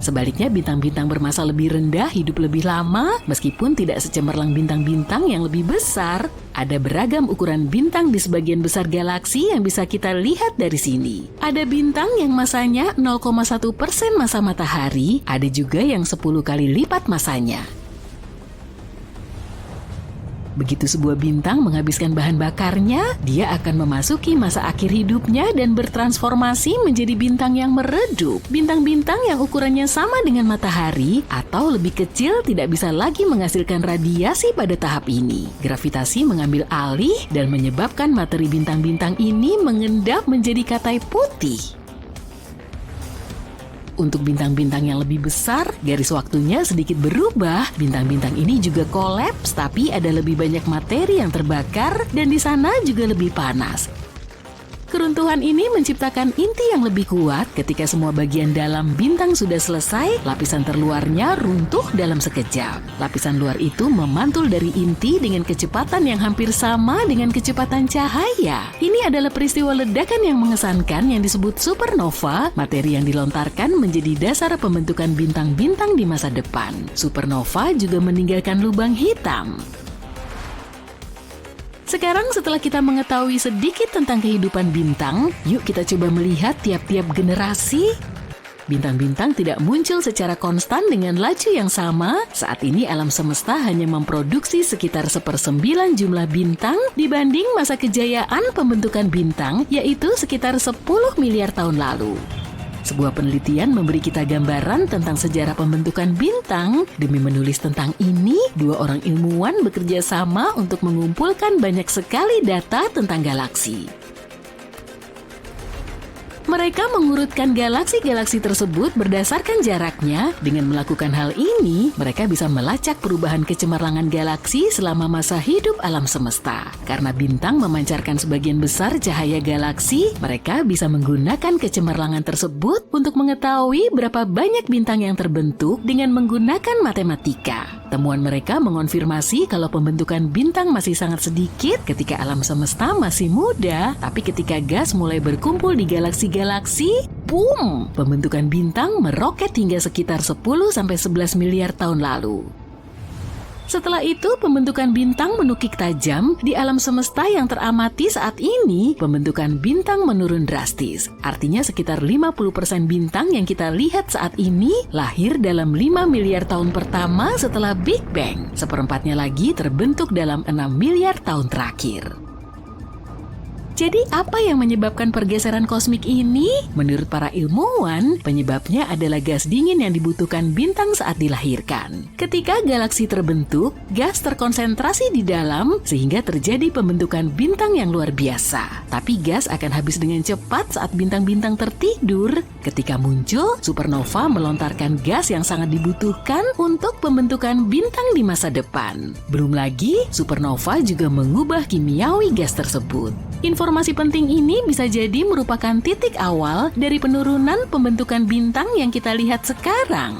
Sebaliknya, bintang-bintang bermassa lebih rendah hidup lebih lama, meskipun tidak secemerlang bintang-bintang yang lebih besar. Ada beragam ukuran bintang di sebagian besar galaksi yang bisa kita lihat dari sini. Ada bintang yang masanya 0,1% massa matahari, ada juga yang 10 kali lipat massanya. Begitu sebuah bintang menghabiskan bahan bakarnya, dia akan memasuki masa akhir hidupnya dan bertransformasi menjadi bintang yang meredup. Bintang-bintang yang ukurannya sama dengan matahari atau lebih kecil tidak bisa lagi menghasilkan radiasi pada tahap ini. Gravitasi mengambil alih dan menyebabkan materi bintang-bintang ini mengendap menjadi katai putih. Untuk bintang-bintang yang lebih besar, garis waktunya sedikit berubah. Bintang-bintang ini juga kolaps, tapi ada lebih banyak materi yang terbakar dan di sana juga lebih panas. Keruntuhan ini menciptakan inti yang lebih kuat. Ketika semua bagian dalam bintang sudah selesai, lapisan terluarnya runtuh dalam sekejap. Lapisan luar itu memantul dari inti dengan kecepatan yang hampir sama dengan kecepatan cahaya. Ini adalah peristiwa ledakan yang mengesankan yang disebut supernova, materi yang dilontarkan menjadi dasar pembentukan bintang-bintang di masa depan. Supernova juga meninggalkan lubang hitam. Sekarang setelah kita mengetahui sedikit tentang kehidupan bintang, yuk kita coba melihat tiap-tiap generasi. Bintang-bintang tidak muncul secara konstan dengan laju yang sama. Saat ini alam semesta hanya memproduksi sekitar 1/9 jumlah bintang dibanding masa kejayaan pembentukan bintang, yaitu sekitar 10 miliar tahun lalu. Sebuah penelitian memberi kita gambaran tentang sejarah pembentukan bintang. Demi menulis tentang ini, 2 orang ilmuwan bekerja sama untuk mengumpulkan banyak sekali data tentang galaksi. Mereka mengurutkan galaksi-galaksi tersebut berdasarkan jaraknya. Dengan melakukan hal ini, mereka bisa melacak perubahan kecemerlangan galaksi selama masa hidup alam semesta. Karena bintang memancarkan sebagian besar cahaya galaksi, mereka bisa menggunakan kecemerlangan tersebut untuk mengetahui berapa banyak bintang yang terbentuk dengan menggunakan matematika. Temuan mereka mengonfirmasi kalau pembentukan bintang masih sangat sedikit ketika alam semesta masih muda, tapi ketika gas mulai berkumpul di galaksi, boom! Pembentukan bintang meroket hingga sekitar 10-11 miliar tahun lalu. Setelah itu, pembentukan bintang menukik tajam. Di alam semesta yang teramati saat ini, pembentukan bintang menurun drastis. Artinya sekitar 50% bintang yang kita lihat saat ini lahir dalam 5 miliar tahun pertama setelah Big Bang. Seperempatnya lagi terbentuk dalam 6 miliar tahun terakhir. Jadi apa yang menyebabkan pergeseran kosmik ini? Menurut para ilmuwan, penyebabnya adalah gas dingin yang dibutuhkan bintang saat dilahirkan. Ketika galaksi terbentuk, gas terkonsentrasi di dalam sehingga terjadi pembentukan bintang yang luar biasa. Tapi gas akan habis dengan cepat saat bintang-bintang tertidur. Ketika muncul, supernova melontarkan gas yang sangat dibutuhkan untuk pembentukan bintang di masa depan. Belum lagi, supernova juga mengubah kimiawi gas tersebut. Informasi penting ini bisa jadi merupakan titik awal dari penurunan pembentukan bintang yang kita lihat sekarang.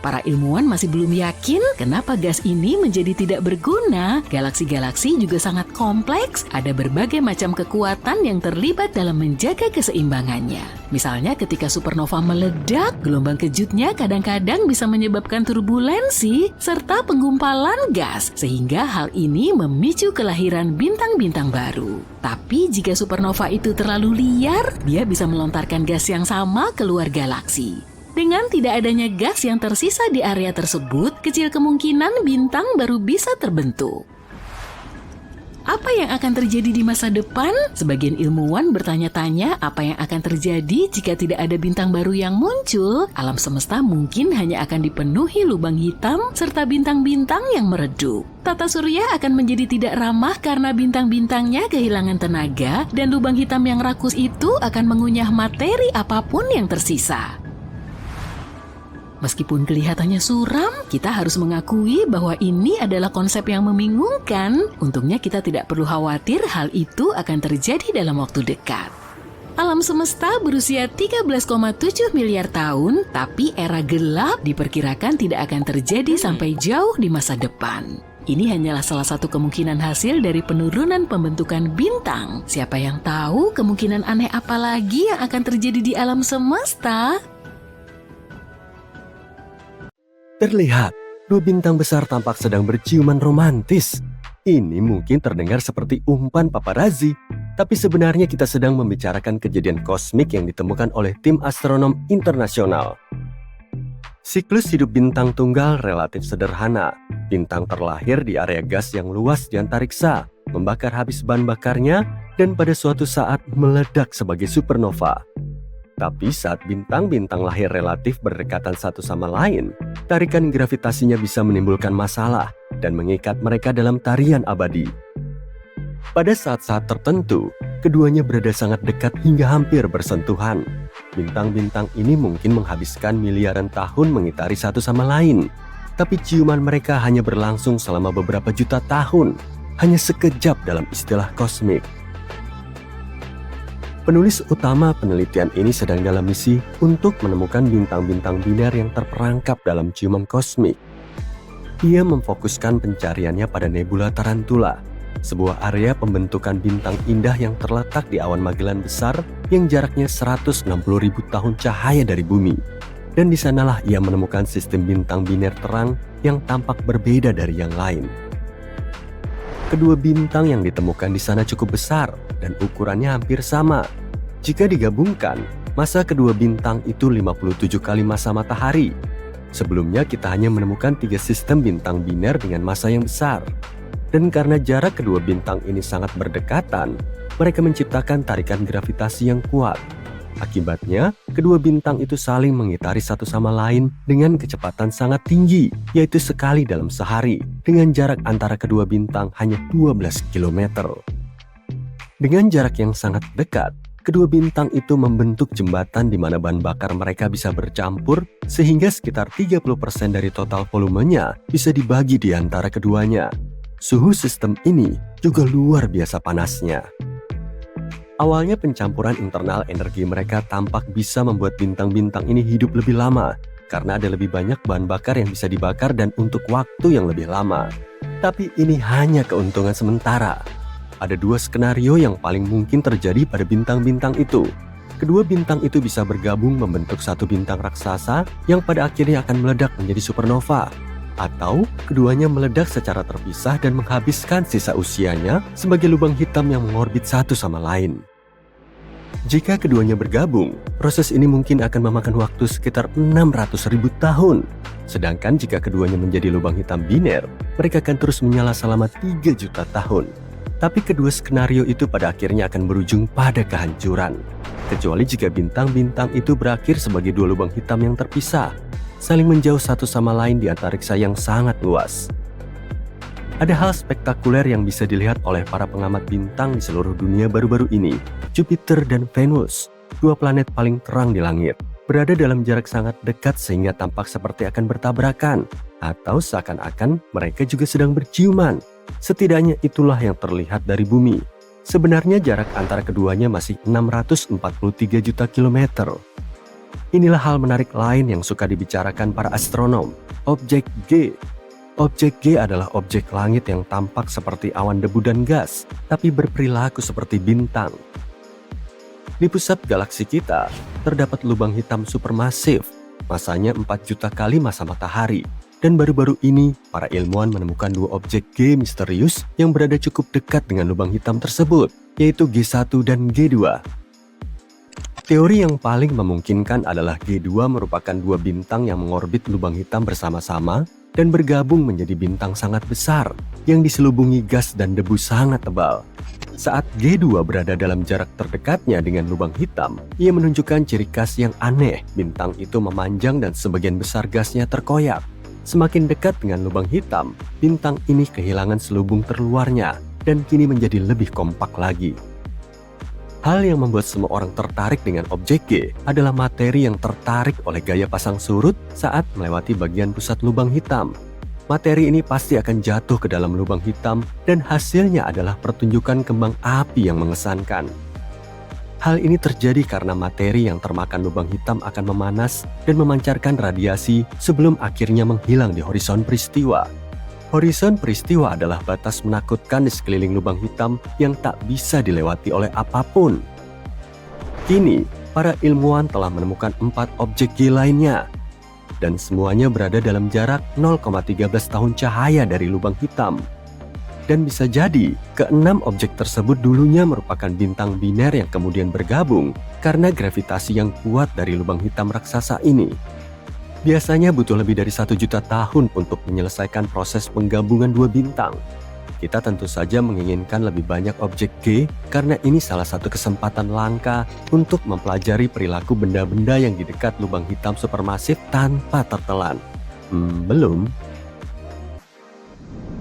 Para ilmuwan masih belum yakin kenapa gas ini menjadi tidak berguna. Galaksi-galaksi juga sangat kompleks, ada berbagai macam kekuatan yang terlibat dalam menjaga keseimbangannya. Misalnya ketika supernova meledak, gelombang kejutnya kadang-kadang bisa menyebabkan turbulensi serta penggumpalan gas, sehingga hal ini memicu kelahiran bintang-bintang baru. Tapi jika supernova itu terlalu liar, dia bisa melontarkan gas yang sama keluar galaksi. Dengan tidak adanya gas yang tersisa di area tersebut, kecil kemungkinan bintang baru bisa terbentuk. Apa yang akan terjadi di masa depan? Sebagian ilmuwan bertanya-tanya apa yang akan terjadi jika tidak ada bintang baru yang muncul. Alam semesta mungkin hanya akan dipenuhi lubang hitam serta bintang-bintang yang meredup. Tata surya akan menjadi tidak ramah karena bintang-bintangnya kehilangan tenaga dan lubang hitam yang rakus itu akan mengunyah materi apapun yang tersisa. Meskipun kelihatannya suram, kita harus mengakui bahwa ini adalah konsep yang membingungkan. Untungnya kita tidak perlu khawatir hal itu akan terjadi dalam waktu dekat. Alam semesta berusia 13,7 miliar tahun, tapi era gelap diperkirakan tidak akan terjadi sampai jauh di masa depan. Ini hanyalah salah satu kemungkinan hasil dari penurunan pembentukan bintang. Siapa yang tahu kemungkinan aneh apa lagi yang akan terjadi di alam semesta? Terlihat, dua bintang besar tampak sedang berciuman romantis. Ini mungkin terdengar seperti umpan paparazzi, tapi sebenarnya kita sedang membicarakan kejadian kosmik yang ditemukan oleh tim astronom internasional. Siklus hidup bintang tunggal relatif sederhana. Bintang terlahir di area gas yang luas di antariksa, membakar habis bahan bakarnya, dan pada suatu saat meledak sebagai supernova. Tapi saat bintang-bintang lahir relatif berdekatan satu sama lain, tarikan gravitasinya bisa menimbulkan masalah dan mengikat mereka dalam tarian abadi. Pada saat-saat tertentu, keduanya berada sangat dekat hingga hampir bersentuhan. Bintang-bintang ini mungkin menghabiskan miliaran tahun mengitari satu sama lain, tapi ciuman mereka hanya berlangsung selama beberapa juta tahun, hanya sekejap dalam istilah kosmik. Penulis utama penelitian ini sedang dalam misi untuk menemukan bintang-bintang biner yang terperangkap dalam ciuman kosmik. Ia memfokuskan pencariannya pada nebula Tarantula, sebuah area pembentukan bintang indah yang terletak di awan Magellan besar yang jaraknya 160.000 tahun cahaya dari bumi. Dan di sanalah ia menemukan sistem bintang biner terang yang tampak berbeda dari yang lain. Kedua bintang yang ditemukan di sana cukup besar dan ukurannya hampir sama. Jika digabungkan, massa kedua bintang itu 57 kali massa matahari. Sebelumnya kita hanya menemukan 3 sistem bintang biner dengan massa yang besar. Dan karena jarak kedua bintang ini sangat berdekatan, mereka menciptakan tarikan gravitasi yang kuat. Akibatnya, kedua bintang itu saling mengitari satu sama lain dengan kecepatan sangat tinggi, yaitu sekali dalam sehari, dengan jarak antara kedua bintang hanya 12 km. Dengan jarak yang sangat dekat, kedua bintang itu membentuk jembatan di mana bahan bakar mereka bisa bercampur, sehingga sekitar 30% dari total volumenya bisa dibagi di antara keduanya. Suhu sistem ini juga luar biasa panasnya. Awalnya pencampuran internal energi mereka tampak bisa membuat bintang-bintang ini hidup lebih lama karena ada lebih banyak bahan bakar yang bisa dibakar dan untuk waktu yang lebih lama. Tapi ini hanya keuntungan sementara. Ada 2 skenario yang paling mungkin terjadi pada bintang-bintang itu. Kedua bintang itu bisa bergabung membentuk satu bintang raksasa yang pada akhirnya akan meledak menjadi supernova. Atau keduanya meledak secara terpisah dan menghabiskan sisa usianya sebagai lubang hitam yang mengorbit satu sama lain. Jika keduanya bergabung, proses ini mungkin akan memakan waktu sekitar 600.000 tahun. Sedangkan jika keduanya menjadi lubang hitam biner, mereka akan terus menyala selama 3 juta tahun. Tapi kedua skenario itu pada akhirnya akan berujung pada kehancuran. Kecuali jika bintang-bintang itu berakhir sebagai 2 lubang hitam yang terpisah, saling menjauh satu sama lain di antariksa yang sangat luas. Ada hal spektakuler yang bisa dilihat oleh para pengamat bintang di seluruh dunia baru-baru ini. Jupiter dan Venus, 2 planet paling terang di langit, berada dalam jarak sangat dekat sehingga tampak seperti akan bertabrakan, atau seakan-akan mereka juga sedang berciuman. Setidaknya itulah yang terlihat dari bumi. Sebenarnya jarak antara keduanya masih 643 juta kilometer. Inilah hal menarik lain yang suka dibicarakan para astronom. Objek G. Objek G adalah objek langit yang tampak seperti awan debu dan gas, tapi berperilaku seperti bintang. Di pusat galaksi kita, terdapat lubang hitam supermasif, masanya 4 juta kali massa matahari. Dan baru-baru ini, para ilmuwan menemukan 2 objek G misterius yang berada cukup dekat dengan lubang hitam tersebut, yaitu G1 dan G2. Teori yang paling memungkinkan adalah G2 merupakan 2 bintang yang mengorbit lubang hitam bersama-sama dan bergabung menjadi bintang sangat besar yang diselubungi gas dan debu sangat tebal. Saat G2 berada dalam jarak terdekatnya dengan lubang hitam, ia menunjukkan ciri khas yang aneh. Bintang itu memanjang dan sebagian besar gasnya terkoyak. Semakin dekat dengan lubang hitam, bintang ini kehilangan selubung terluarnya dan kini menjadi lebih kompak lagi. Hal yang membuat semua orang tertarik dengan objek G adalah materi yang tertarik oleh gaya pasang surut saat melewati bagian pusat lubang hitam. Materi ini pasti akan jatuh ke dalam lubang hitam dan hasilnya adalah pertunjukan kembang api yang mengesankan. Hal ini terjadi karena materi yang termakan lubang hitam akan memanas dan memancarkan radiasi sebelum akhirnya menghilang di horizon peristiwa. Horizon peristiwa adalah batas menakutkan di sekeliling lubang hitam yang tak bisa dilewati oleh apapun. Kini, para ilmuwan telah menemukan 4 objek G lainnya, dan semuanya berada dalam jarak 0,13 tahun cahaya dari lubang hitam. Dan bisa jadi, ke-6 objek tersebut dulunya merupakan bintang biner yang kemudian bergabung karena gravitasi yang kuat dari lubang hitam raksasa ini. Biasanya butuh lebih dari 1 juta tahun untuk menyelesaikan proses penggabungan 2 bintang. Kita tentu saja menginginkan lebih banyak objek G karena ini salah satu kesempatan langka untuk mempelajari perilaku benda-benda yang di dekat lubang hitam supermasif tanpa tertelan. Belum?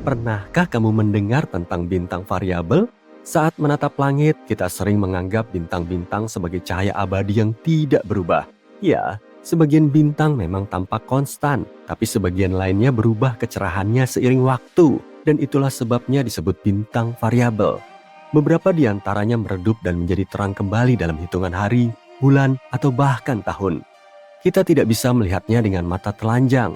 Pernahkah kamu mendengar tentang bintang variabel? Saat menatap langit, kita sering menganggap bintang-bintang sebagai cahaya abadi yang tidak berubah. Ya, sebagian bintang memang tampak konstan, tapi sebagian lainnya berubah kecerahannya seiring waktu. Dan itulah sebabnya disebut bintang variabel. Beberapa di antaranya meredup dan menjadi terang kembali dalam hitungan hari, bulan, atau bahkan tahun. Kita tidak bisa melihatnya dengan mata telanjang.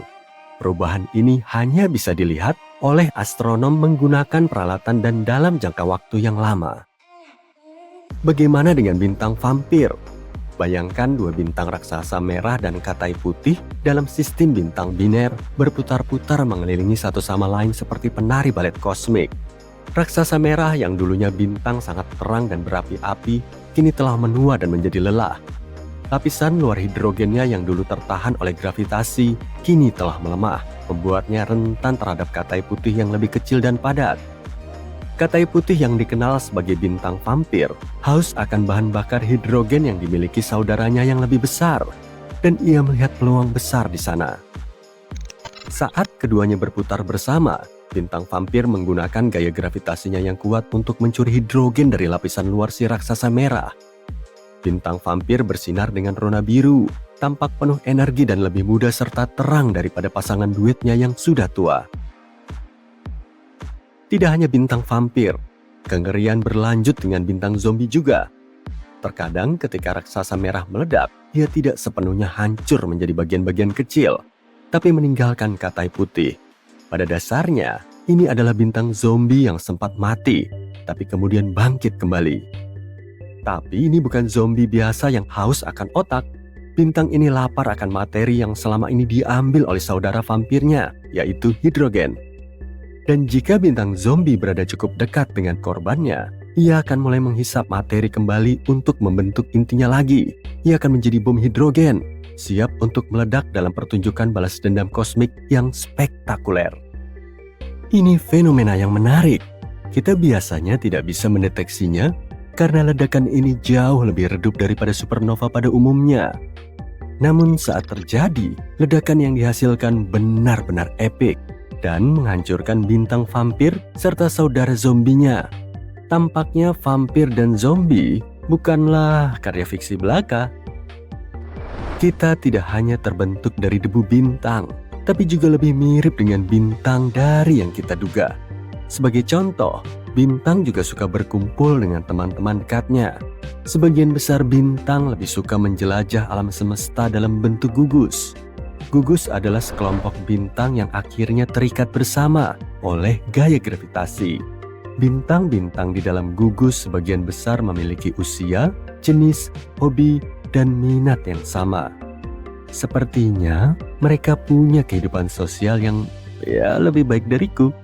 Perubahan ini hanya bisa dilihat oleh astronom menggunakan peralatan dan dalam jangka waktu yang lama. Bagaimana dengan bintang vampir? Bayangkan 2 bintang raksasa merah dan katai putih dalam sistem bintang biner berputar-putar mengelilingi satu sama lain seperti penari balet kosmik. Raksasa merah yang dulunya bintang sangat terang dan berapi-api kini telah menua dan menjadi lelah. Lapisan luar hidrogennya yang dulu tertahan oleh gravitasi kini telah melemah, membuatnya rentan terhadap katai putih yang lebih kecil dan padat. Katai putih yang dikenal sebagai bintang vampir haus akan bahan bakar hidrogen yang dimiliki saudaranya yang lebih besar, dan ia melihat peluang besar di sana. Saat keduanya berputar bersama, bintang vampir menggunakan gaya gravitasinya yang kuat untuk mencuri hidrogen dari lapisan luar si raksasa merah. Bintang vampir bersinar dengan warna biru, tampak penuh energi dan lebih muda serta terang daripada pasangan duetnya yang sudah tua. Tidak hanya bintang vampir, kengerian berlanjut dengan bintang zombie juga. Terkadang ketika raksasa merah meledak, ia tidak sepenuhnya hancur menjadi bagian-bagian kecil, tapi meninggalkan katai putih. Pada dasarnya, ini adalah bintang zombie yang sempat mati, tapi kemudian bangkit kembali. Tapi ini bukan zombie biasa yang haus akan otak. Bintang ini lapar akan materi yang selama ini diambil oleh saudara vampirnya, yaitu hidrogen. Dan jika bintang zombie berada cukup dekat dengan korbannya, ia akan mulai menghisap materi kembali untuk membentuk intinya lagi. Ia akan menjadi bom hidrogen, siap untuk meledak dalam pertunjukan balas dendam kosmik yang spektakuler. Ini fenomena yang menarik. Kita biasanya tidak bisa mendeteksinya karena ledakan ini jauh lebih redup daripada supernova pada umumnya. Namun saat terjadi, ledakan yang dihasilkan benar-benar epik dan menghancurkan bintang vampir serta saudara zombinya. Tampaknya vampir dan zombie bukanlah karya fiksi belaka. Kita tidak hanya terbentuk dari debu bintang, tapi juga lebih mirip dengan bintang dari yang kita duga. Sebagai contoh, bintang juga suka berkumpul dengan teman-teman dekatnya. Sebagian besar bintang lebih suka menjelajah alam semesta dalam bentuk gugus. Gugus adalah sekelompok bintang yang akhirnya terikat bersama oleh gaya gravitasi. Bintang-bintang di dalam gugus sebagian besar memiliki usia, jenis, hobi, dan minat yang sama. Sepertinya mereka punya kehidupan sosial yang lebih baik dariku.